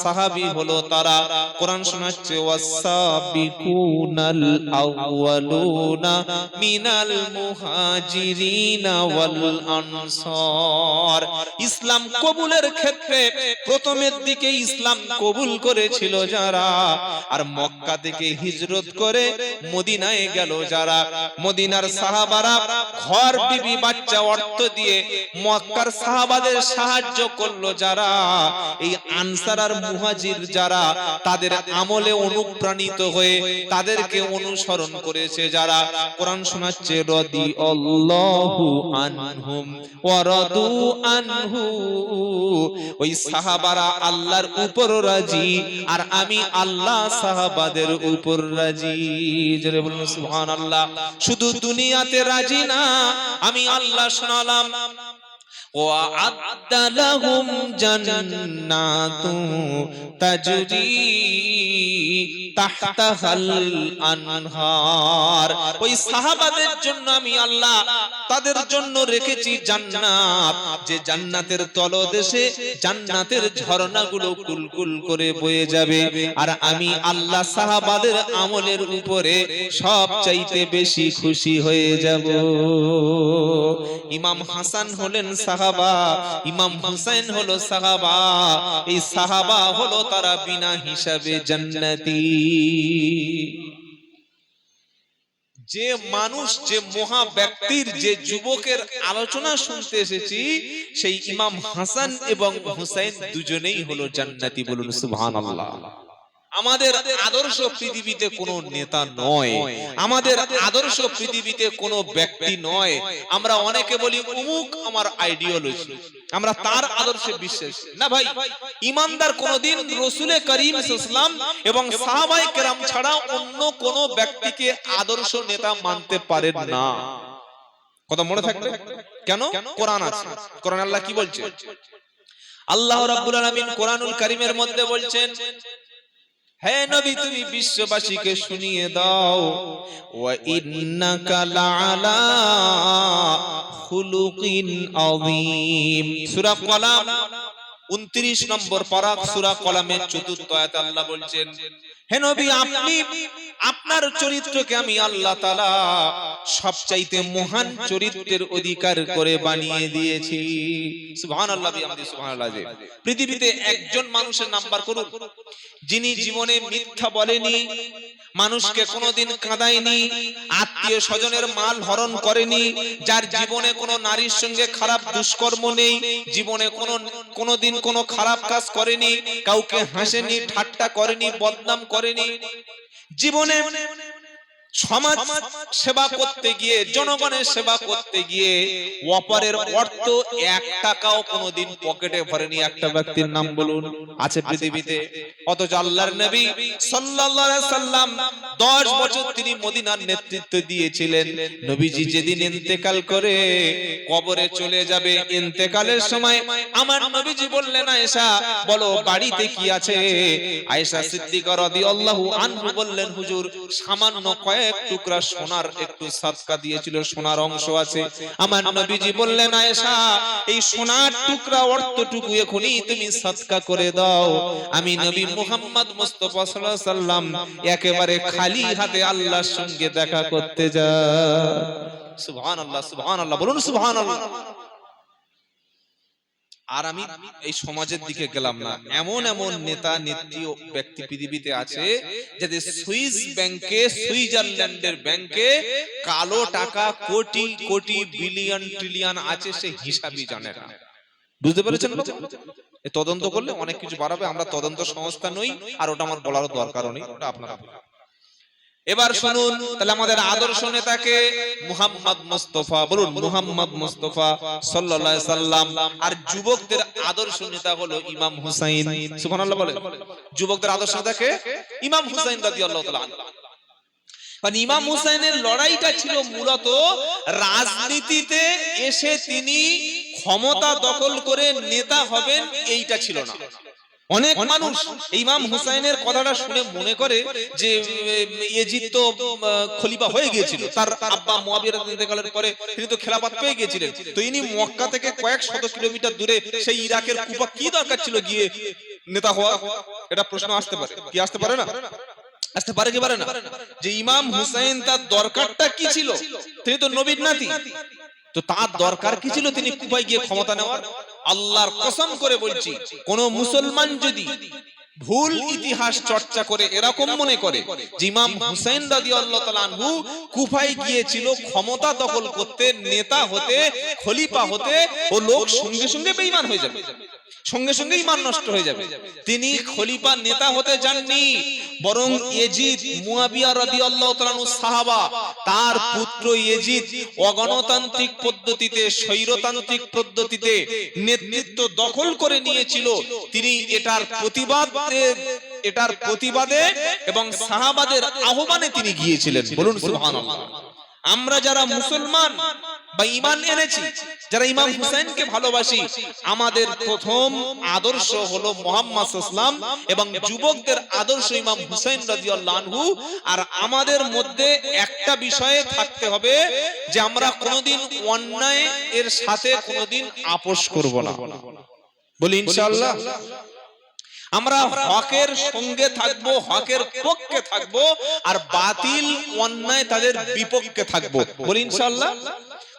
সাহাবী হলো তারা। কোরআন শোনাচ্ছে ওয়াস-সাবিকুনাল আউয়ালুনা মিনাল মুহাজিরিনা ওয়াল আনসার। ইসলাম কবুলের ক্ষেত্রে প্রথমের দিকে ইসলাম কবুল করেছিল যারা, আর মক্কা থেকে হিজরত করে মদিনায় গেল যারা, মদিনার সাহাবারা ঘর বিবি বাচ্চা অর্থ দিয়ে মক্কার সাহাবাদের সাহায্য করলো যারা, এই আনসার আর মুহাজির যারা তাদের আমলে অনুপ্রাণিত হয়ে তাদেরকে অনুসরণ করেছে যারা। কোরআন শোনাচ্ছে রাদিয়াল্লাহু আনহুম ওয়া রাদু আনহু। ওই সাহাবারা আল্লাহর উপর রাজি, আর আমি আল্লাহ সাহাবাদের উপর রাজি। জোরে বলুন সুবহানাল্লাহ। শুধু দুনিয়াতে রাজি না, আমি আল্লাহ শোনালাম وَأَعَدَّ لَهُمْ جَنَّاتٌ تَجْرِي تَحْتَهَا الْأَنْهَارُ। ওই সাহাবাদের জন্য আমি আল্লাহ তাদের জন্য রেখেছি জান্নাত, যে জান্নাতের তলদেশে জান্নাতের ঝর্ণাগুলো কুলকুল করে বয়ে যাবে। আর আমি আল্লাহ সাহাবাদের আমলের উপরে সবচাইতে বেশি খুশি হয়ে যাব। ইমাম হাসান হলেন সাহাবা, ইমাম হুসাইন হলো সাহাবা। এই সাহাবা হলো তারা বিনা হিসাবে জান্নাতি। যে মানুষ, যে মহা ব্যক্তির, যে যুবকের আলোচনা শুনতে এসেছি, সেই ইমাম হাসান এবং হুসাইন দুজনেই হলো জান্নাতি। বলুন সুবহানাল্লাহ। আমাদের আদর্শ পৃথিবীতে কোনো নেতা নয়, আমাদের আদর্শ পৃথিবীতে কোনো ব্যক্তি নয়। আমরা অনেকে বলি অমুক আমার আইডিওলজি, আমরা তার আদর্শে বিশ্বাস না। ভাই, ইমানদার কোনদিন রাসূল করিম সাল্লাল্লাহু আলাইহি ওয়াসাল্লাম এবং সাহাবায়ে কেরাম ছাড়া অন্য কোন ব্যক্তিকে আদর্শ নেতা মানতে পারেন না। কথা মনে থাকবে। কেন? কোরআন আছে। কোরআন আল্লাহ কি বলছে? আল্লাহ রাব্বুল আলামিন কোরআনুল কারীমের মধ্যে বলছেন, হে নবী তুমি বিশ্ববাসীকে শুনিয়ে দাও, ওয়া ইন্নাকা লাআলা খুলুকিন আযীম। সূরা কলাম 29 নম্বর পারা, সূরা কলামের 4th আয়াতে আল্লাহ বলছেন, হে নবী আপনি আপনার চরিত্রকে আমি আল্লাহ তাআলা সবচাইতে মহান চরিত্রের অধিকার করে বানিয়ে দিয়েছি। সুবহানাল্লাহ বিহামদি সুবহানাল্লাহ। পৃথিবীতে একজন মানুষের নাম্বার করুন যিনি জীবনে মিথ্যা বলেনি, মানুষকে কোনোদিন কাঁদায়নি, আত্মীয় স্বজনের মাল হরণ করেনি, যার জীবনে কোনো নারীর সঙ্গে খারাপ দুষ্কর্ম নেই, জীবনে কোনোদিন কোনো খারাপ কাজ করেনি, কাউকে হাসেনি, ঠাট্টা করেনি, বদনাম করেনি, জীবনে সমাজ সেবা করতে গিয়ে, জনগণের সেবা করতে গিয়ে অপরের অর্থ 1 টাকাও কোনোদিন পকেটে ভরেনি একটা ব্যক্তির নাম বলুন আছে পৃথিবীতে? অথচ আল্লাহর নবী সাল্লাল্লাহু আলাইহি সাল্লাম 10 বছর তিনি মদিনার নেতৃত্ব দিয়েছিলেন। নবীজি যেদিন ইন্তেকাল করে কবরে চলে যাবে, ইন্তেকালের সময় আমার নবীজি বললেন, আয়েশা বলো বাড়িতে কি আছে? আয়েশা সিদ্দিকা রাদিয়াল্লাহু আনহা বললেন, হুজুর সামান্য কয়েক টুকরা সোনার একটু সাদকা দিয়েছিল, সোনার অংশ আছে। আমার নবীজি বললেন, আয়েশা এই সোনার টুকরা অর্থটুকু এখনই তুমি সাদকা করে দাও। আমি নবী মুহাম্মদ মুস্তাফা সাল্লাল্লাহু আলাইহি সাল্লাম একেবারে খালি হাতে আল্লাহর সঙ্গে দেখা করতে যাই। সুবহানাল্লাহ, সুবহানাল্লাহ, বলুন সুবহানাল্লাহ। আর আমি এই সমাজের দিকে গেলাম না, এমন এমন নেতা নেত্রী ও ব্যক্তি পৃথিবীতে আছে যাদের সুইস ব্যাংকে, সুইজারল্যান্ডের ব্যাংকে কালো টাকা কোটি কোটি বিলিয়ন ট্রিলিয়ন আছে, সে হিসাবই জানে না। বুঝতে পেরেছেন? তদন্ত করলে অনেক কিছু বাড়াবে। আমরা তদন্ত সংস্থা নই, আর ওটা আমার বলার দরকারও নেই, ওটা আপনারা। এবার শুনুন, তাহলে আমাদের আদর্শ নেতাকে মুহাম্মদ মুস্তাফা, বলুন মুহাম্মদ মুস্তাফা সাল্লাল্লাহু আলাইহি সাল্লাম। আর যুবকদের আদর্শ নেতা হলো ইমাম হুসাইন। সুবহানাল্লাহ বলেন। যুবকদের আদর্শ নেতাকে ইমাম হুসাইন রাদিয়াল্লাহু তাআলা আনহু। কারণ ইমাম হুসাইনের লড়াইটা ছিল মূলত রাজনীতিতে এসে তিনি ক্ষমতা দখল করে নেতা হবেন, এইটা ছিল না। অনেক মানুষ ইমাম হুসাইনের কথাটা শুনে মনে করে যে ইয়াজিদ তো খলিফা হয়ে গিয়েছিল, তার আব্বা মুয়াবিয়া ইন্তেকালের পরে তিনি তো খেলাফত পেয়ে গিয়েছিলেন, তো ইনি মক্কা থেকে কয়েক শত কিলোমিটার দূরে সেই ইরাকের কুফা কি দরকার ছিল গিয়ে নেতা হওয়া? এটা প্রশ্ন আসতে পারে, কি আসতে পারে না? আসতে পারে কি পারে না? যে ইমাম হুসাইন তার দরকারটা কি ছিল? তিনি তো নবীর নাতি, তো তার দরকার কি ছিল তিনি কুফায় গিয়ে ক্ষমতা নেওয়ার? আল্লাহর কসম করে বলছি, কোন মুসলমান যদি ভুল ইতিহাস চর্চা করে এরকম মনে করে যে ইমাম হুসাইন রাদিয়াল্লাহু তাআলা আনহু কুফায় গিয়েছিল ক্ষমতা দখল করতে, নেতা হতে, খলিফা হতে, ও লোক সঙ্গে সঙ্গে বেঈমান হয়ে যাবে, সঙ্গে সঙ্গে ঈমান নষ্ট হয়ে যাবে। তিনি খলিফা নেতা হতে যাননি, বরং ইয়াজিদ মুয়াবিয়া রাদিয়াল্লাহু তাআলা আনহু সাহাবা, তার পুত্র ইয়াজিদ অগণতান্ত্রিক পদ্ধতিতে, স্বৈরতান্ত্রিক পদ্ধতিতে নেতৃত্ব দখল করে নিয়েছিল। তিনি এটার প্রতিবাদে এবং সাহাবাদের আহ্বানে তিনি গিয়েছিলেন। বলুন সুবহানাল্লাহ। আমরা যারা মুসলমান বা ঈমান এনেছি, যারা ইমাম হুসাইনকে ভালোবাসি, আমাদের প্রথম আদর্শ হলো মুহাম্মদ সাল্লাল্লাহু আলাইহি ওয়াসাল্লাম এবং যুবকদের আদর্শ ইমাম হুসাইন রাদিয়াল্লাহু আনহু। আর আমাদের মধ্যে একটা বিষয়ে থাকতে হবে যে আমরা কোনোদিন অন্যায় এর সাথে কোনোদিন আপোষ করব না। বলি ইনশাআল্লাহ। আমরা হকের সঙ্গে থাকবো, হকের পক্ষে থাকবো, আর বাতিল অন্যায় তাদের বিপক্ষে থাকবো। বলি ইনশাআল্লাহ।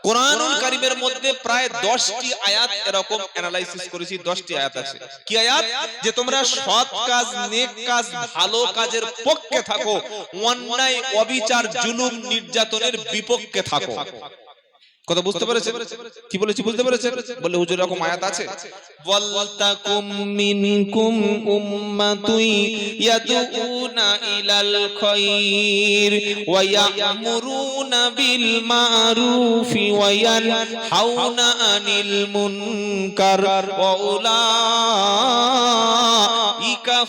কোরআনুল কারীমের মধ্যে প্রায় 10টি আয়াত এরকম অ্যানালাইসিস করেছি। 10টি আয়াত আছে। কি আয়াত? যে তোমরা সৎ কাজ, নেক কাজ, ভালো কাজের পক্ষে থাকো, অন্যায়, অবিচার, জুলুম, নির্যাতনের বিপক্ষে থাকো। কথা বুঝতে পেরেছেন? কি বলেছি বুঝতে পেরেছেন? বলে হুজুর এরকম আয়াত আছে, ওয়ালতাকুম মিনকুম উম্মাতুন ইয়াদউনা ইলাল খায়র ওয়া ইয়ামুরুনা বিল মারুফি ওয়া ইয়ানহাউনা আনিল মুনকার ওয়া উলাইকা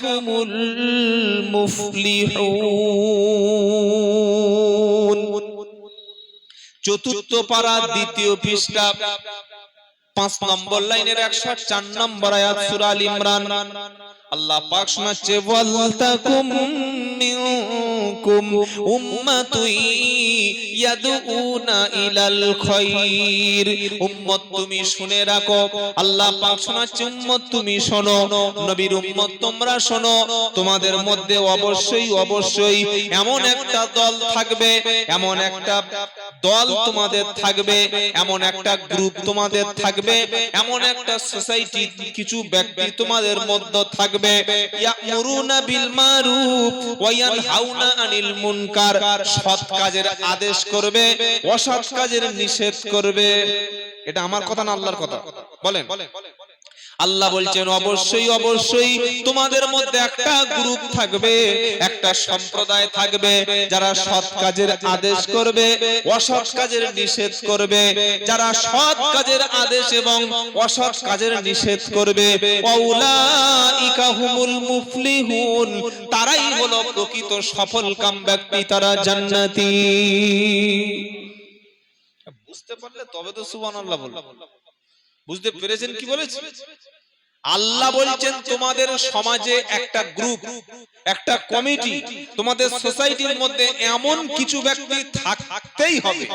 হুমুল মুফলিহুন। চতুর্থ পারা, দ্বিতীয় পৃষ্ঠা, 5 নম্বর লাইনের 104 নম্বর আয়াত, সূরা আল ইমরান। আল্লাহ পাক শোনাচ্ছে, ওয়ালতাকুম মিনকুম উম্মাতুন ইয়াদউনা ইলাল খায়র। উম্মত তুমি শুনে রাখো, আল্লাহ পাক শোনাচ্ছে উম্মত তুমি শোনো, নবীর উম্মত তোমরা শোনো, তোমাদের মধ্যে অবশ্যই অবশ্যই এমন একটা দল থাকবে, এমন একটা দল তোমাদের থাকবে, এমন একটা গ্রুপ তোমাদের থাকবে, এমন একটা সোসাইটি, কিছু ব্যক্তি তোমাদের মধ্যে থাকবে, ইয়ামুরুনা বিল মারুফ ওয়া ইয়ানহাউনা আনিল মুনকার, সৎ কাজের আদেশ করবে, অসৎ কাজের নিষেধ করবে। এটা আমার কথা না আল্লাহর কথা? বলেন। আল্লাহ বলছেন অবশ্যই অবশ্যই তোমাদের মধ্যে একটা গ্রুপ থাকবে, একটা সম্প্রদায় থাকবে যারা সৎ কাজের আদেশ করবে, অসৎ কাজের নিষেধ করবে। যারা সৎ কাজের আদেশ এবং অসৎ কাজের নিষেধ করবে, ওয়াউলাইকা হুমুল মুফলিহুন, তারাই হলো প্রকৃত সফলকাম ব্যক্তি, তারা জান্নাতি। বুঝতে পারলে তবে তো সুবহানাল্লাহ বলবো। বুঝতে পেরেছেন কি বলেছি? আল্লাহ বলছেন তোমাদের সমাজে একটা গ্রুপ, একটা কমিটি, তোমাদের সোসাইটির মধ্যে এমন কিছু ব্যক্তি থাকতেই হবে।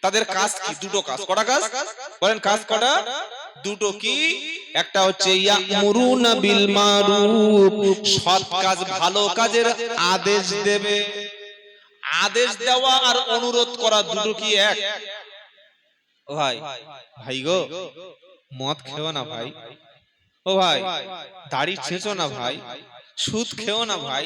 তাদের কাজ কি? দুটো কাজ। কটা কাজ বলেন? কাজ কটা? দুটো। কি? একটা হচ্ছে ইয়ামুরুনা বিল মারুফ, সৎ কাজ ভালো কাজের আদেশ দেবে। আদেশ দেওয়া আর অনুরোধ করা দুটো কি এক? ও ভাই, ভাই গো মদ খেও না ভাই, ও ভাই দাড়ি ছেঁচো না ভাই, সুদ খেও না ভাই,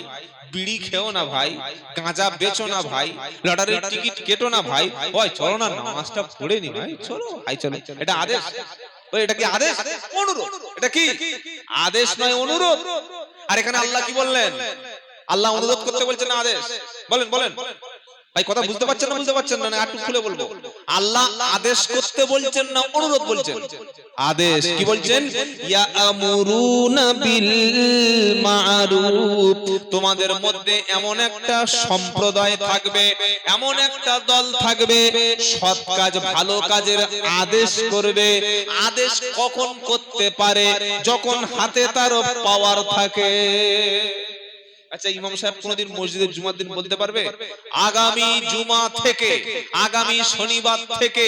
বিড়ি খেও না ভাই, গাঁজা বেচো না ভাই, লটারির টিকিট কেটো না ভাই, ওই চলো না নামাজটা পড়ে নি ভাই, চলো ভাই চলো। এটা আদেশ? ওই এটা কি আদেশ? অনুরোধ। এটা কি? আদেশ নয়, অনুরোধ। আর এখানে আল্লাহ কি বললেন? আল্লাহ অনুরোধ করতে বলছেন না আদেশ? বলেন বলেন ভাই, কথা বুঝতে পারছেন না? বুঝতে পারছেন না? একটু খুলে বলবো। আল্লাহ আদেশ করতে বলছেন না অনুরোধ বলছেন? আদেশ। কি বলছেন? ইয়ামুরুনা বিল মারুফ, তোমাদের মধ্যে এমন একটা সম্প্রদায় থাকবে, এমন একটা দল থাকবে, সৎ কাজ ভালো কাজের আদেশ করবে। আদেশ কখন করতে পারে? যখন হাতে তার পাওয়ার থাকে। আচ্ছা, ইমাম সাহেব কোনদিন মসজিদে জুমার দিন বলতে পারবে আগামী জুমা থেকে, আগামী শনিবার থেকে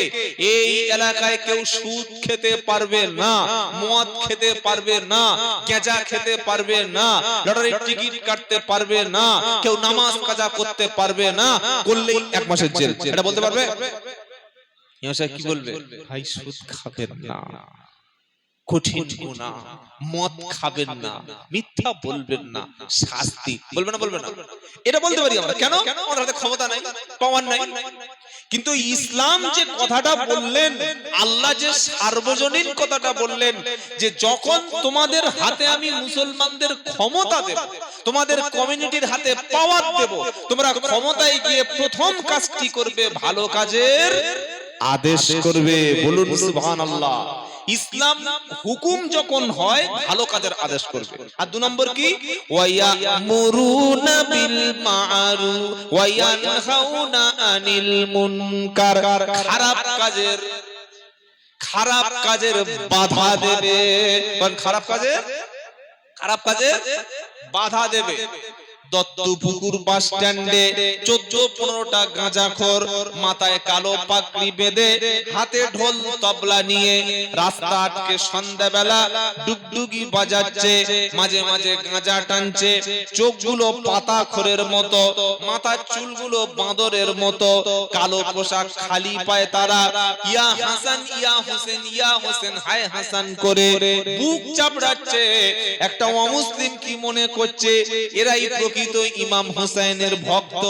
এই এলাকায় কেউ সুদ খেতে পারবে না, মদ খেতে পারবে না, গেঁজা খেতে পারবে না, লটারির টিকিট কাটতে পারবে না, কেউ নামাজ কাজা করতে পারবে না, করলেই 1 মাসের জেল? এটা বলতে পারবে? ইমাম সাহেব কি বলবে? ভাই সুদ খাবেন না, কঠিন গুনাহ, মদ খাবেন না, মিথ্যা বলবেন না, শাস্তি। বলবে না? বলবে না? এটা বলতে পারি আমরা। কেন? আমাদের হাতে ক্ষমতা নাই, পাওয়ার নাই। কিন্তু ইসলাম যে কথাটা বললেন, আল্লাহ যে সার্বজনীন কথাটা বললেন, যে যখন তোমাদের হাতে আমি মুসলমানদের ক্ষমতা দেব, তোমাদের কমিউনিটির হাতে পাওয়ার দেব, তোমরা ক্ষমতায় গিয়ে প্রথম কাজটি করবে ভালো কাজের আদেশ করবে। বলুন সুবহানাল্লাহ। ইসলাম হুকুম যখন হয় ভালো কাজের আদেশ করবে। আর 2 নম্বর কি? ওয়ায়ামুরুনা বিল মারুফ ওয়া ইয়ানহাউনা আনিল মুনকার, খারাপ কাজের বাধা দেবে। কোন খারাপ কাজের বাধা দেবে। দত্তপুকুর বাস স্ট্যান্ডে 14-15টা গাঁজাখোর মাথায় কালো পাগড়ি বেঁধে, হাতে ঢোল তবলা নিয়ে রাস্তা আটকে সন্ধ্যাবেলা ডুগডুগি বাজাচ্ছে, মাঝে মাঝে গাঁজা টানছে, চোখগুলো পাতাখোরের মতো, মাথার চুলগুলো বাঁদরের মতো, কালো পোশাক, খালি পায়ে তারা ইয়া হাসান ইয়া হোসেন ইয়া হোসেন হায় হাসান করে বুক চাপড়াচ্ছে। একটা অমুসলিম কি মনে করছে এরাই প্রকৃত ইমাম হুসাইনের ভক্ত,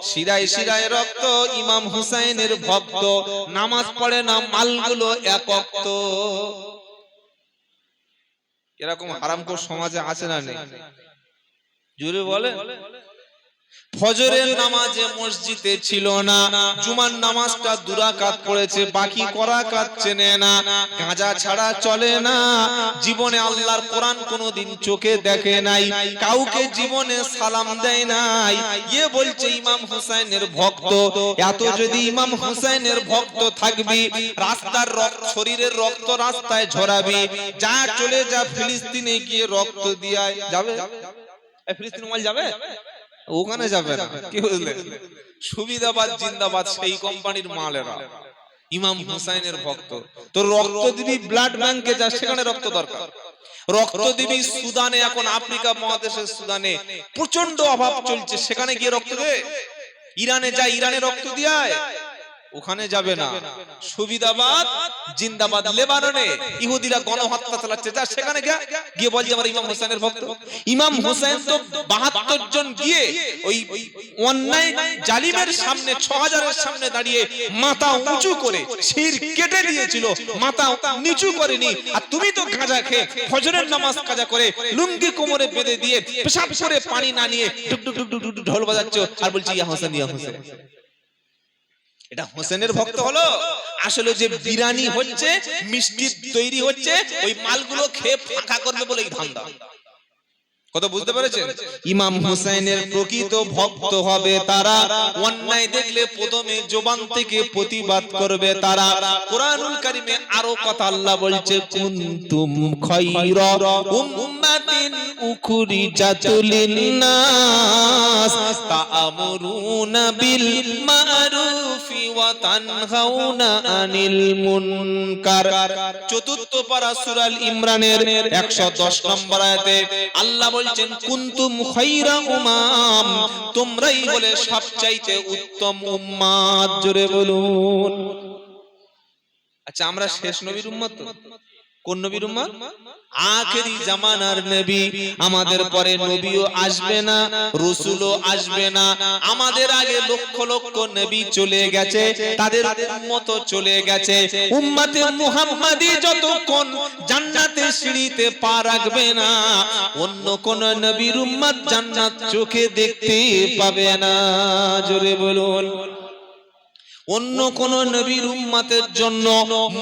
শিরায় শিরায় রক্ত ইমাম হুসাইনের ভক্ত, নামাজ পড়ে না, মালগুলো একক্ত। এরকম হারামখোর সমাজে আছে না নেই? জোরে বলে। ফজরের নামাজে মসজিদে ছিল না, জুমার নামাজটা 2 রাকাত পড়েছে, বাকি করাকাত চেনে না, গাঁজা ছাড়া চলে না, জীবনে আল্লাহর কোরআন কোনোদিন চোখে দেখে নাই, কাউকে জীবনে সালাম দেয় নাই। ইয়ে বলছে ইমাম হুসাইনের ভক্ত। এত যদি ইমাম হুসাইনের ভক্ত থাকবি, রাস্তার রক্ত, শরীরের রক্ত রাস্তায় ঝরাবি, যা চলে যা ফিলিস্তিনে গিয়ে রক্ত দিয়ে যাবে। ফিলিস্তিন মাল যাবে? ওখানে যাবে না। কি বুঝলেন? সুবিধাবাদ জিন্দাবাদ, সেই কোম্পানির মালেরা ইমাম হুসাইনের ভক্ত। তো রক্ত দিবি ব্লাড ব্যাংকে, যা সেখানে রক্ত দরকার। রক্ত দিবি সুদানে, এখন আফ্রিকা মহাদেশের সুদানে প্রচন্ড অভাব চলছে, সেখানে গিয়ে রক্ত দে। ইরানে যা, ইরানে রক্ত দিয়ায়। ওখানে যাবে না। সুবিধাবাদ জিন্দাবাদ লেবাননে ইহুদিরা গণহত্যা চালাচ্ছে, যা সেখানে গিয়ে বলছে আমরা ইমাম হোসেনের ভক্ত। ইমাম হোসেন তো ৭২ জন গিয়ে ওই অন্যায় জালিমের সামনে ৬০০০-এর সামনে দাঁড়িয়ে মাথা উঁচু করে শির কেটে দিয়েছিল, মাথা নিচু করেনি। আর তুমি তো গাঁজা খেয়ে ফজরের নামাজ কাজা করে লুঙ্গি কোমরে বেঁধে দিয়ে পেশাব করে পানি না নিয়ে টুক টুক টুক টুক ঢোল বাজাচ্ছ আর বলছি ইয়া হোসেন ইয়া হোসেন। এটা হোসেনের ভক্ত হলো? আসলে যে বিরিয়ানি হচ্ছে, মিষ্টি তৈরি হচ্ছে, ওই মালগুলো খেয়ে ফাঁকা করবে বলে এই ধান্দা। কত বুঝতে পেরেছেন? ইমাম হোসেনের প্রকৃত ভক্ত হবে তারা, অন্যায় দেখলে প্রথমে জবান থেকে প্রতিবাদ করবে তারা। কোরআনুল কারীমে আরো কথা আল্লাহ বলছে, কুনতুম খায়রা উম্মাতিন উখরিজাত লিন-নাস তা'মুরুনা বিল মা'রুফি ওয়া তানহাউনা আনিল মুনকার। চতুর্থ পারা সূরা আল ইমরানের 110 নম্বর আয়াতে আল্লাহ বলছেন, কুনতুম খায়রা উম্মাম, তোমরাই বলে সবচাইতে উত্তম উম্মাত। জোরে বলুন। আচ্ছা, আমরা শেষ নবীর উম্মত তো? কোন নবীর উম্মত? আখেরি জামানার নবী। আমাদের পরে নবীও আসবে না, রাসূলও আসবে না। আমাদের আগে লক্ষ লক্ষ নবী চলে গেছে, তাদের উম্মত চলে গেছে। উম্মতে মুহাম্মাদি যতক্ষণ জান্নাতের সিঁড়িতে পা রাখবে না, অন্য কোন নবীর উম্মত জান্নাত চোখে দেখতে পাবে না। জোরে বলুন। অন্য কোন নবীর উম্মতের জন্য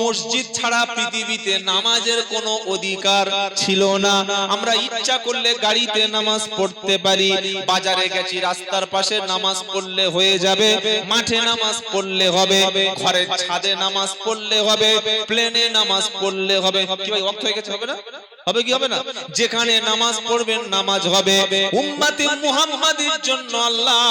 মসজিদ ছাড়া পৃথিবীতে নামাজের কোনো অধিকার ছিল না। আমরা ইচ্ছা করলে গাড়িতে নামাজ পড়তে পারি, বাজারে গেছি রাস্তার পাশে নামাজ পড়লে হয়ে যাবে, মাঠে নামাজ পড়লে হবে, ঘরের ছাদে নামাজ পড়লে হবে, প্লেনে নামাজ পড়লে হবে। কি ভাই ওয়াক্ত হয়ে গেছে? হবে না? হবে কি হবে না? যেখানে নামাজ পড়বেন নামাজ হবে। উম্মতে মুহাম্মাদির জন্য আল্লাহ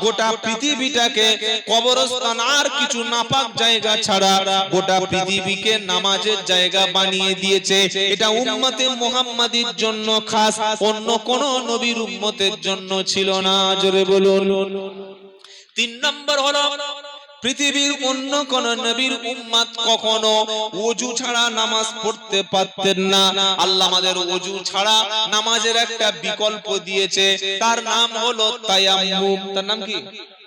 গোটা পৃথিবীটাকে কবরস্থান আর কিছু নাপাক জায়গা ছাড়া গোটা পৃথিবীকে নামাজের জায়গা বানিয়ে দিয়েছে। এটা উম্মতে মুহাম্মাদির জন্য খাস, অন্য কোন নবীর উম্মতের জন্য ছিল না। জোরে বলুন। ৩ নম্বর হলো, পৃথিবীর অন্য কোন নবীর উম্মত কখনো ওযু ছাড়া নামাজ পড়তে পারতেন না। আল্লাহ আমাদের ওযু ছাড়া নামাজের একটা বিকল্প দিয়েছে, তার নাম হলো তায়াম্মুম। তার নাম কি?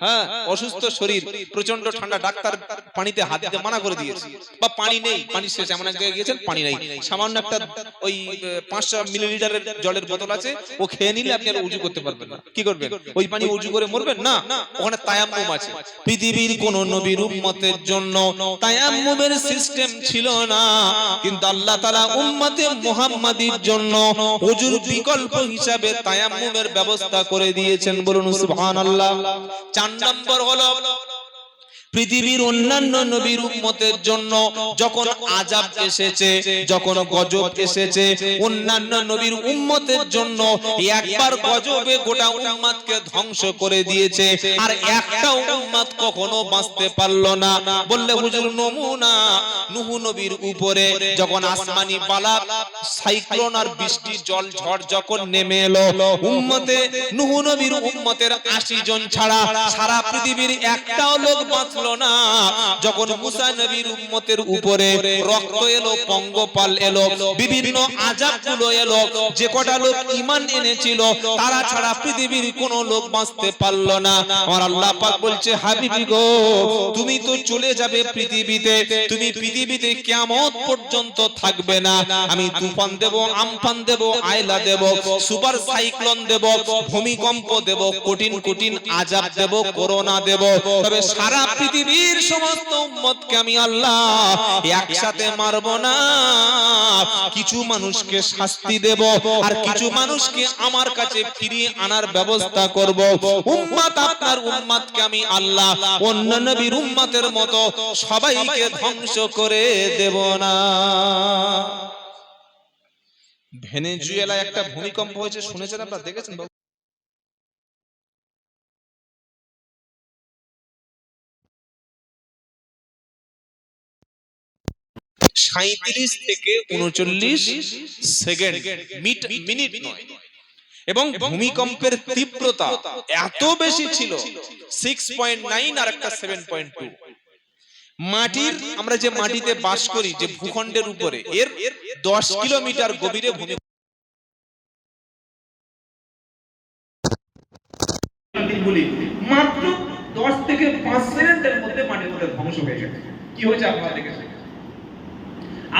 হ্যাঁ, অসুস্থ শরীর, প্রচন্ড ঠান্ডা, ডাক্তার পানিতে হাত দিতে মানা করে দিয়েছে, বা পানি নেই, পানি শেষ, এমন এক জায়গায় গিয়েছেন পানি নেই, সামান্য একটা ওই 500 মিলিলিটারের জলের বোতল আছে, ও খেয়ে নিলে আপনি আর ওযু করতে পারবেন না। কি করবেন? ওই পানি ওযু করে মরবেন না? ওখানে তায়াম্মুম আছে। পৃথিবীর কোন নবীর উম্মতের জন্য তায়াম্মুমের সিস্টেম ছিল না, কিন্তু আল্লাহ তাআলা উম্মতে মুহাম্মাদির জন্য ওযুর বিকল্প হিসাবে তায়াম্মুমের ব্যবস্থা করে দিয়েছেন। বলুন সুবহানাল্লাহ। ৪ নম্বর হলো, পৃথিবীর অন্যান্য নবীর উম্মতের জন্য যখন আযাব এসেছে, যখন গজব এসেছে, অন্যান্য নবীর উম্মতের জন্য একবার গজবে গোটা উম্মতকে ধ্বংস করে দিয়েছে, আর একটা উম্মত কখনো বাঁচতে পারলো না। বললে হুজুর নমুনা, নূহ নবীর উপরে যখন আসমানি বালা, সাইক্লোন আর বৃষ্টি জল ঝড় যখন নেমে এলো, উম্মতে নূহ নবীর উম্মতের ৮০ জন ছাড়া সারা পৃথিবীর একটাও লোক বাঁচলো না। যখন মুসা নবীর উম্মতের উপরে রক্ত এলো, পঙ্গপাল এলো, বিভিন্ন আযাবগুলো এলো, যে কটা লোক ঈমান এনেছিল তারা ছাড়া পৃথিবীর কোন লোক বাঁচতে পারলো না। আমার আল্লাহ পাক বলছে, হাবিবি গো, তুমি তো চলে যাবে পৃথিবীতে, তুমি পৃথিবীতে কিয়ামত পর্যন্ত থাকবে না। আমি তুফান দেব, আমফান দেব, আয়লা দেব, সুপার সাইক্লোন দেব, ভূমিকম্প দেব, কঠিন কঠিন আযাব দেব, করোনা দেব, তবে সারা পৃথিবীর সমস্ত উম্মতকে আমি আল্লাহ একসাথে মারব না। কিছু মানুষকে শাস্তি দেব, আর কিছু মানুষকে আমার কাছে ফিরিয়ে আনার ব্যবস্থা করব। উম্মত, আপনার উম্মতকে আমি আল্লাহ অন্য নবীর উম্মতের মতো সবাইকে ধ্বংস করে দেব না। ভেনেজুয়েলায় একটা ভূমিকম্প হয়েছে, শুনেছেন আপনারা? দেখেছেন? ৩৭ থেকে ৩৯ সেকেন্ড, মিনিট নয়। এবং ভূমিকম্পের তীব্রতা এত বেশি ছিল, 6.9 আর একটা 7.2। মাটির আমরা যে মাটিতে বাস করি, যে ভূখণ্ডের উপরে, এর 10 কিলোমিটার গভীরে ভূমি বলি মাত্র 10 থেকে 5 সেকেন্ডের মধ্যে মাটির মধ্যে ধ্বংস হয়ে যাবে। কি হয়েছে আপনারা দেখেছেন?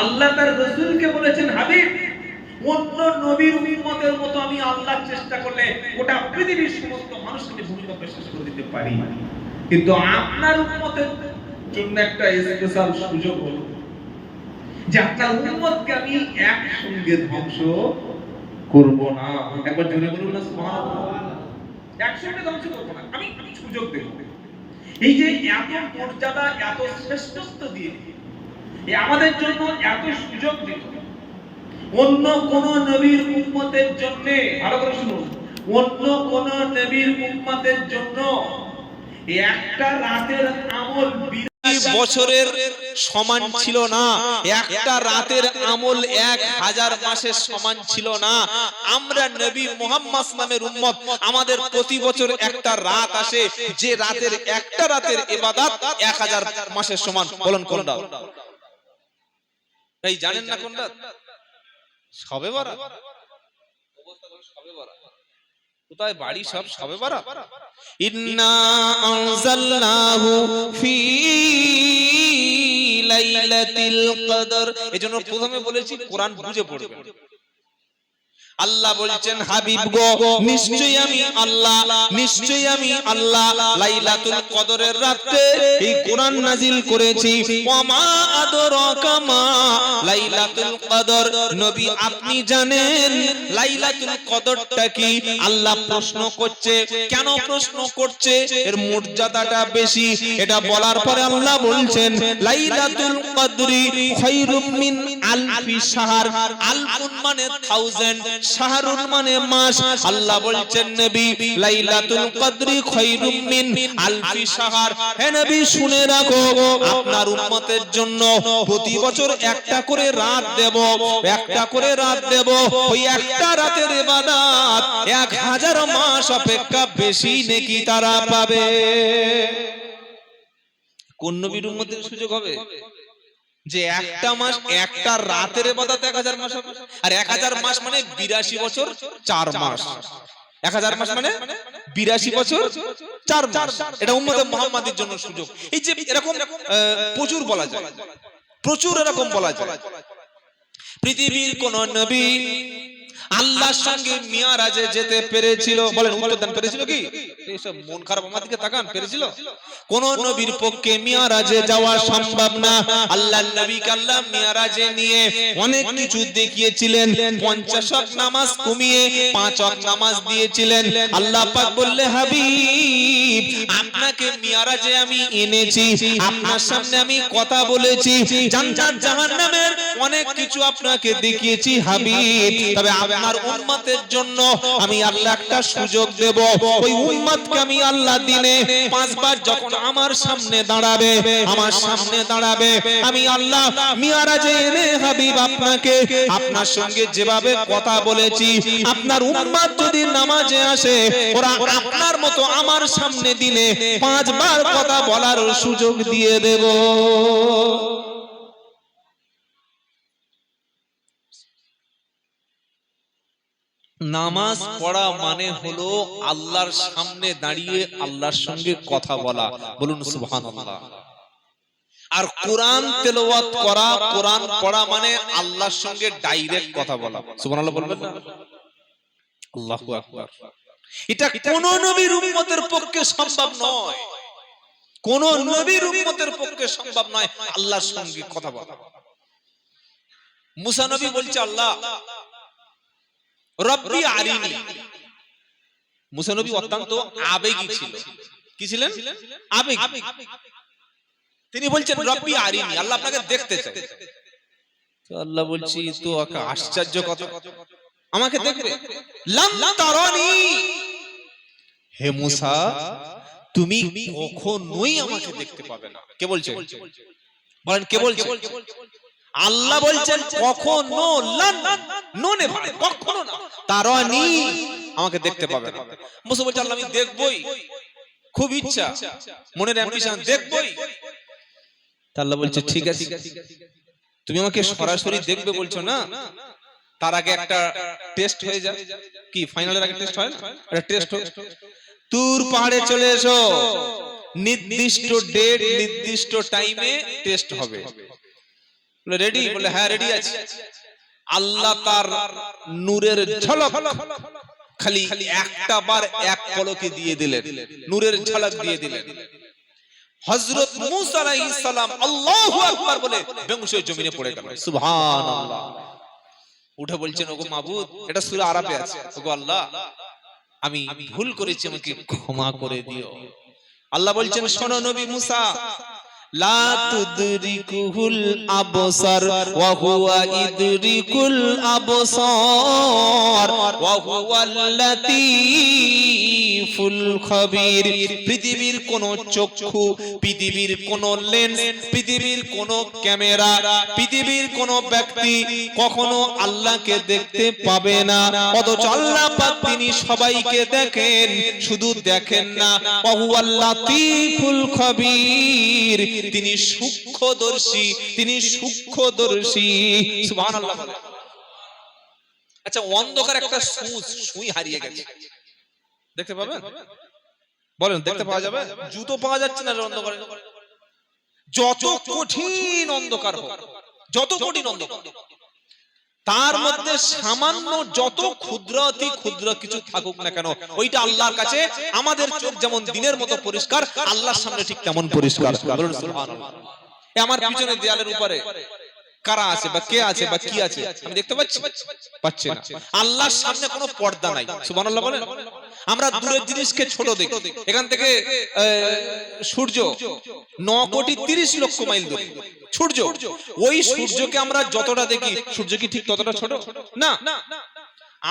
আল্লাহ তার রাসূলকে বলেছেন, হাবিব, অন্য নবীর উম্মতের মতো আমি আল্লাহ চেষ্টা করলে গোটা পৃথিবীর সমস্ত মানুষকে ভূমিকম্পে শেষ করে দিতে পারি, কিন্তু আপনার উম্মতের জন্য একটা স্পেশাল সুযোগ হলো যে আপনার উম্মতকে আমি একসঙ্গে ধ্বংস করব না। একবার জোরে বলুন না সুবহানাল্লাহ। একসঙ্গে ধ্বংস করব না, আমি সুযোগ দেব। এই যে এত মর্যাদা, এত শ্রেষ্ঠত্ব দিয়ে আমাদের জন্য এত সুযোগ দিল, অন্য কোন নবীর উম্মতের জন্য, ভালো করে শুনুন, অন্য কোন নবীর উম্মতের জন্য একটা রাতের আমল 20 বছরের সমান ছিল না, একটা রাতের আমল 1000 মাসের সমান ছিল না। আমরা নবী মুহাম্মদ নামের উম্মত, আমাদের প্রতি বছর একটা রাত আসে, যে রাতের একটা রাতের ইবাদত 1000 মাসের সমান। বলুন কোনটা? এই জানেন না কোনটা? শবে বরাত। অবস্থা হলো শবে বরাত। কোথায় বাড়ি সব শবে বরাত? ইন্না আনজালনাহু ফি লাইলাতিল কদর। এজন্য প্রথমে বলেছি কোরআন বুঝে পড়বেন। আল্লাহ বলছেন, হাবিব গো, নিশ্চয়ই আমি আল্লাহ, নিশ্চয়ই আমি আল্লাহ লাইলাতুল কদরের রাতে এই কোরআন নাজিল করেছি। ওয়ামা আদরাকা মা লাইলাতুল কদর। নবী আপনি জানেন লাইলাতুল কদরটা কি? আল্লাহ প্রশ্ন করছে। কেন প্রশ্ন করছে? এর মর্যাদাটা বেশি। এটা বলার পরে আল্লাহ বলছেন, লাইলাতুল কদরি খায়রুম মিন আলফি শাহর। আলফুন মানে 1000, শাহরুন মানে মাস। আল্লাহ বলছেন, নবী লাইলাতুল কদরি খায়রুম মিন আলফি শাহর। হে নবী শুনে রাখো, আপনার উম্মতের জন্য প্রতি বছর একটা করে রাত দেব, একটা করে রাত দেব। ওই একটা রাতের ইবাদত 1000 মাস অপেক্ষা বেশি নেকি তারা পাবে। কোন নবীর উম্মতের সুযোগ হবে যে একটা মাস, একটা রাতের ইবাদত 1000 মাস হবে? আর 1000 মাস মানে 82 বছর 4 মাস। 1000 মাস মানে 82 বছর 4 মাস। এটা উম্মতে মুহাম্মাদের জন্য সুযোগ। এই যে এরকম প্রচুর বলা যায়, প্রচুর এরকম বলা যায়। পৃথিবীর কোন নবী আল্লাহর সঙ্গে মিয়ারাজে যেতে পেরেছিল? বলেন, উত্তর দেন, পেরেছিল কি? এইসব মন খারাপ আমার দিকে তাকান, পেরেছিল? কোন নবীর পক্ষে মিয়ারাজে যাওয়া সম্ভব না। আল্লাহর নবীকে আল্লাহ মিয়ারাজে নিয়ে অনেক কিছু দেখিয়েছিলেন। 50 ওয়াক্ত নামাজ কমিয়ে 5 ওয়াক্ত নামাজ দিয়েছিলেন। আল্লাহ পাক বললে, হাবিব আপনাকে মিয়ারাজে আমি এনেছি, আপনার সামনে আমি কথা বলেছি, জান্নাত জাহান্নামের অনেক কিছু আপনাকে দেখিয়েছি হাবিব। তবে আপনার উম্মতের জন্য আমি আল্লাহ একটা সুযোগ দেব। ওই উম্মতকে আমি আল্লাহ দিনে 5 বার যখন আমার সামনে দাঁড়াবে, আমার সামনে দাঁড়াবে, আমি আল্লাহ মিয়ারাজে এনে হাবিব আপনাকে, আপনার সঙ্গে যেভাবে কথা বলেছি, আপনার উম্মত যদি নামাজে আসে, ওরা আপনার মতো আমার সামনে দিনে 5 বার কথা বলার সুযোগ দিয়ে দেব। নামাজ পড়া মানে হলো আল্লাহর সামনে দাঁড়িয়ে আল্লাহর সঙ্গে কথা বলা। বলুন সুবহানাল্লাহ। আর কোরআন তেলাওয়াত করা, কোরআন পড়া মানে আল্লাহর সঙ্গে ডাইরেক্ট কথা বলা। সুবহানাল্লাহ বলবেন না? আল্লাহু আকবার। এটা কোন নবীর উম্মতের পক্ষে সম্ভব নয়, কোন নবীর উম্মতের পক্ষে সম্ভব নয় আল্লাহর সঙ্গে কথা বলা। মুসা নবী বলছে, আল্লাহ রব্বি আরিনি। মুসা নবী অত্যন্ত আবেগী ছিল। কি ছিলেন? আবেগী। তিনি বলছেন, রব্বি আরিনি, আল্লাহ আপনাকে দেখতে চাই। তো আল্লাহ বলছি, তো আশ্চর্য কথা, আমাকে দেখবে? লাম তারানি। হে মুসা, তুমি কখনোই আমাকে দেখতে পাবে না। কে বলছে? বলেন, কে বলছে? আল্লাহ বলছেন কখনো, ননে ভাই, কখনো না, তারানি, আমাকে দেখতে পাবে না। মুসা বলছে, আল্লাহ আমি দেখবই, খুব ইচ্ছা, মনের অ্যাম্বিশন, দেখবই। তা আল্লাহ বলছে ঠিক আছে, তুমি আমাকে সরাসরি দেখবে বলছো না, তার আগে একটা টেস্ট হয়ে যায়। কি ফাইনালের আগে টেস্ট হয় না? একটা টেস্ট হোক। তুর পাহাড়ে চলে এসো, নির্দিষ্ট ডেট নির্দিষ্ট টাইমে টেস্ট হবে। বলে রেডি? বলে হ্যাঁ রেডি আছি। আল্লাহ তার নূরের ঝলক খালি একটা বার এক পলকে দিয়ে দিলেন, নূরের ঝলক দিয়ে দিলেন। হযরত মূসা আলাইহিস সালাম আল্লাহু আকবার বলে বেহুশ হয়ে জমিনে পড়ে গেল। সুবহানাল্লাহ। উঠে বলছেন, ওগো মাবুদ, এটা সূরা আরাফে আছে, ওগো আল্লাহ আমি ভুল করেছি, আমাকে ক্ষমা করে দিও। আল্লাহ বলছেন, শোনো নবী মূসা, লা তুদরিকুহুল আবসার ওয়া হুয়া ইদরিকুল আবসার ওয়া হুয়াল লাতীফুল খবীর। পৃথিবীর কোন চক্ষু, পৃথিবীর কোন লেন্স, পৃথিবীর কোন ক্যামেরা, পৃথিবীর কোন ব্যক্তি কখনো আল্লাহকে দেখতে পাবে না, অথচ আল্লাহ পাক তিনি সবাইকে দেখেন। শুধু দেখেন না, ওয়া হুয়াল লাতীফুল খবীর, তিনি সূক্ষ্মদর্শী, তিনি সূক্ষ্মদর্শী। সুবহানাল্লাহ। আচ্ছা, অন্ধকার একটা সুই হারিয়ে গেছে, দেখতে পাবেন? বলেন দেখতে পাওয়া যাবে? জুতো পাওয়া যাচ্ছে না অন্ধকারে। যত কঠিন অন্ধকার হোক, যত কঠিন অন্ধকার, তার মধ্যে সামান্য যত ক্ষুদ্র অতি ক্ষুদ্র কিছু থাকুক না কেন, ওইটা আল্লাহর কাছে আমাদের চোখ যেমন দিনের মতো পরিষ্কার, আল্লাহর সামনে ঠিক তেমন পরিষ্কার। বলুন সুবহানাল্লাহ। আমার পিছনে দেয়ালের উপরে কারা আছে বা কে আছে বা কি আছে আমি দেখতে পাচ্ছি? পাচ্ছি না। আল্লাহর সামনে কোনো পর্দা নাই। সুবহানাল্লাহ বলেন। আমরা দূরের জিনিসকে ছোট দেখি। এখান থেকে সূর্য 9,30,00,000 মাইল দূরে সূর্য, ওই সূর্যকে আমরা যতটা দেখি, সূর্য কি ঠিক ততটা ছোট? না,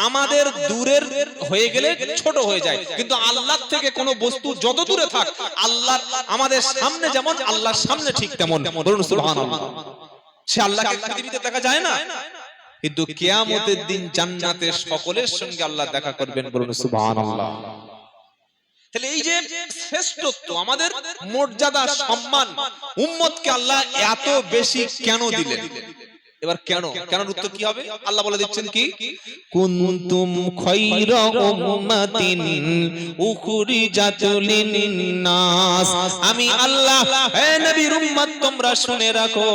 আমাদের দূরের হয়ে গেলে ছোট হয়ে যায়, কিন্তু আল্লাহ থেকে কোনো বস্তু যত দূরে থাক, আল্লাহ আমাদের সামনে যেমন, আল্লাহর সামনে ঠিক তেমন। বলুন সুবহানাল্লাহ। সে আল্লাহকে পৃথিবীতে দেখা যায় না, কিন্তু কিয়ামতের দিন জান্নাতে সকলের সঙ্গে আল্লাহ দেখা করবেন। বলুন সুবহানাল্লাহ। তাহলে এই যে শ্রেষ্ঠত্ব, আমাদের মর্যাদা, সম্মান, উম্মতকে আল্লাহ এত বেশি কেন দিলেন? এবার কেন, কেন উত্তর কি হবে? আল্লাহ বলে দিচ্ছেন কি, কুনতুম খায়রা উম্মাতিন উখরিজাত লিন-নাস। আমি আল্লাহ, হে নবীর উম্মত তোমরা শুনে রাখো,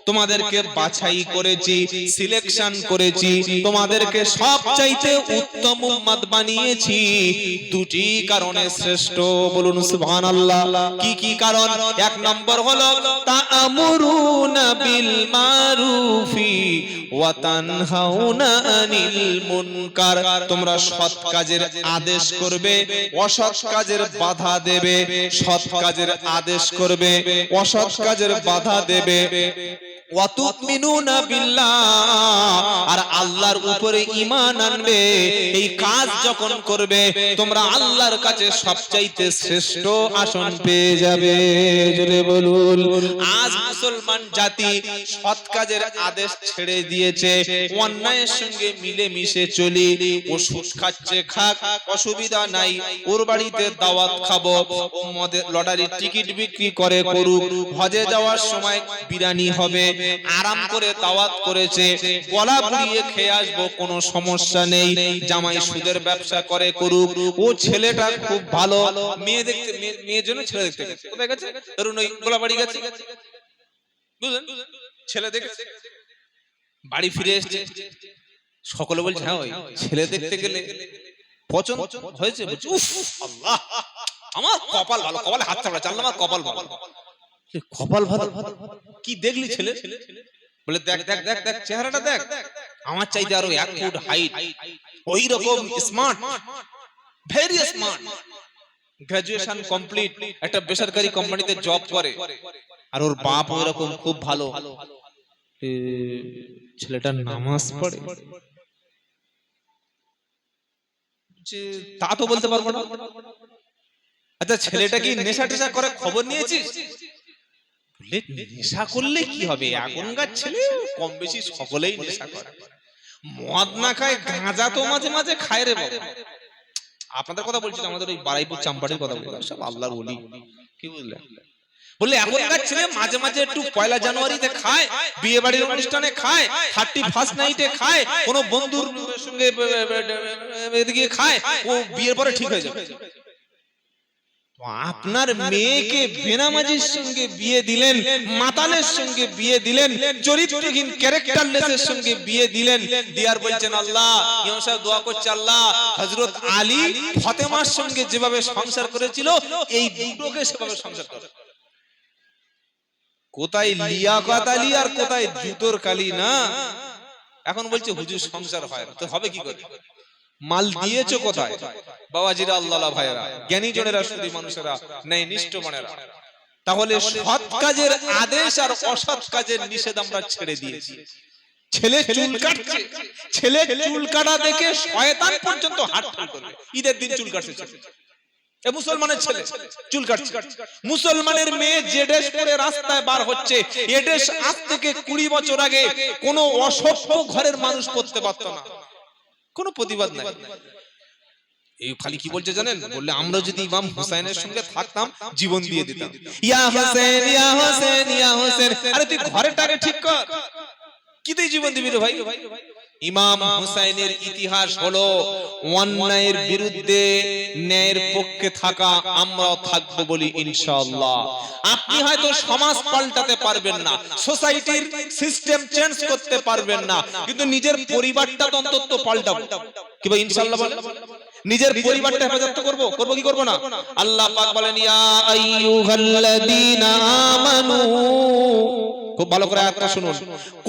তোমাদেরকে বাছাই করেছি, সিলেকশন করেছি, তোমাদেরকে সবচাইতে উত্তম উম্মত বানিয়েছি দুটি কারণে শ্রেষ্ঠ। বলুন সুবহানাল্লাহ। কি কি কারণ? এক নম্বর হলো তা'মুরুনা বিল মারুফি ওয়া তানহাউনা আনিল মুনকার। তোমরা সৎ কাজের আদেশ করবে, অসৎ কাজের বাধা দেবে। সৎ কাজের আদেশ করবে, অসৎ কাজের বাধা দেবে। ওয়া তুমিনুনা বিল্লাহ, আর আল্লাহর উপরে ঈমান আনবে। এই কাজ যখন করবে, তোমরা আল্লাহর কাছে সবচাইতে শ্রেষ্ঠ আসন পেয়ে যাবে। জোরে বলুন। আজ মুসলমান জাতি সৎ কাজের আদেশ ছেড়ে দিয়েছে, অন্যায়ের সঙ্গে মিলে মিশে চলি। ও সুদ খাচ্ছে খাক, অসুবিধা নাই, ওর বাড়িতে দাওয়াত খাবো, ও মদের লটারির টিকিট বিক্রি করে করুক, হজে যাওয়ার সময় বিরিয়ানি হবে, আরাম করে দাওয়াত করেছে, গলা বুড়িয়ে খেয়ে আসবো, কোনো সমস্যা নেই। জামাই সুদের ব্যবসা করে করুক, ও ছেলেটা খুব ভালো, মেয়ে দেখতে, মেয়ের জন্য ছেলে দেখতে গেছে। কোথায় গেছে? ধরুন ওই গোলাবাড়ি গেছে, বুঝলেন, ছেলে দেখে বাড়ি ফিরে এসেছে, সকলে বলছে হ্যাঁ ওই ছেলে দেখতে গেলে পছন্দ হয়েছে। উফ আল্লাহ, আমার কপাল ভালো, কপালে হাত চাপড়া, আল্লাহ আমার কপাল ভালো। কপাল ভালো, কি দেখলি ছেলে? বলে দেখ দেখ দেখ দেখ চেহারাটা দেখ, আমার চাইতে আরো 1 ফুট হাইট, ওই রকম smart, very smart, graduation complete, একটা বেসরকারি কোম্পানিতে জব করে, আর ওর বাপ ওই রকম খুব ভালো। ছেলেটা নামাজ পড়ে, তা তো বলতে পারবো না। আচ্ছা ছেলেটা কি নেশা টেশা করে, খবর নিয়েছিস? বলে নেশা করলে কি হবে, এখনকার ছেলে কম বেশি সকলেই নেশা করে। মদ না খায়, গাঁজা তো মাঝে মাঝে খায় রে বাবা। আপনাদের কথা বলছি, আমাদের ওই বারাইপুর চাম্পাটির কথা বলছি, সব আল্লাহর ওলি, কি বুঝলেন? বললে এখনকার ছেলে মাঝে মাঝে একটু পয়লা জানুয়ারিতে খায়, বিয়ে বাড়ির অনুষ্ঠানে খায়, 31st নাইটে খায়, কোনো বন্ধুর সঙ্গে এদিকে খায়, ও বিয়ের পরে ঠিক হয়ে যাবে। আপনার মেয়েকে বেনামাজির সঙ্গে বিয়ে দিলেন, মাতালের সঙ্গে বিয়ে দিলেন, চরিত্রহীন ক্যারেক্টারলেসের সঙ্গে বিয়ে দিলেন, দিয়ার বলছেন আল্লাহ, ইমাম সাহেব দোয়া করছে আল্লাহ হযরত আলী ফাতেমার সঙ্গে যেভাবে সংসার করেছিল এই দুটোকে সেভাবে সংসার করে। কোথায় লিয়াকাত আলী আর কোথায় জুতোর কালি না। এখন বলছে হুজুর সংসার হয় না, তো হবে কি করে? মাল দিয়েছো কোথায়? বাবাজিরা, আল্লাহ ভাইরা, জ্ঞানী জনেরা, শুধু মানুষেরা, ন্যায় নিষ্ঠ মনেরা, তাহলে সৎ কাজের আদেশ আর অসৎ কাজের নিষেধ আমরা ছেড়ে দিয়েছি। ছেলে চুল কাটছে, ছেলে চুল কাটা দেখে শয়তান পর্যন্ত হাততালি করবে। ঈদের দিন চুল কাটছে এ মুসলমানের ছেলে চুল কাটছে। মুসলমানের মেয়ে যে ড্রেস পরে রাস্তায় বার হচ্ছে, এ ড্রেস আজ থেকে 20 বছর আগে কোনো অসভ্য ঘরের মানুষ পরতে পারত না, কোনো প্রতিবাদ নাই। এই খালি কি বলছে জানেন? বললে আমরা যদি ইমাম হুসাইনের সঙ্গে থাকতাম জীবন দিয়ে দিতাম। ইয়া হোসেন, ইয়া হোসেন, ইয়া হোসেন। আরে তুই ঘরেরটাকে ঠিক কর, কি তুই জীবন দিবি রে ভাই? ইমাম হুসাইনের ইতিহাস হলো অন্যায়ের বিরুদ্ধে ন্যায়ের পক্ষে থাকা। আমরাও থাকবো বলি ইনশাআল্লাহ। আপনি হয়তো সমাজ পাল্টাতে পারবেন না, সোসাইটির সিস্টেম চেঞ্জ করতে পারবেন না, কিন্তু নিজের পরিবারটা অন্তত পাল্টাবো। কি ভাই ইনশাআল্লাহ বলেন? নিজের পরিবারটা হেফাজত করব, করব কি করব না? আল্লাহ পাক বলেন ইয়া আইয়ুহাল্লাযীনা আমানু, খুব ভালো করে আয়াতটা শুনুন,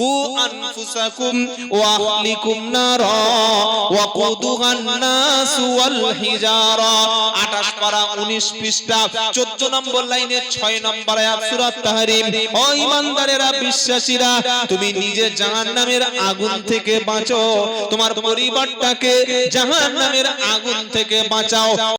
কু আনফুসাকুম ওয়া আহলিকুম নারা ওয়া কুদুহান নাস ওয়াল হিজারা। 28 পারা 19 পৃষ্ঠা 14 নম্বর লাইনে 6 নম্বর আয়াত সূরা তাহরিম। ও ঈমানদারেরা, বিশ্বাসীরা, তুমি নিজে জাহান্নামের আগুন থেকে বাঁচো, তোমার পরিবারটাকে জাহান্নামের আগুন থেকে বাঁচাও।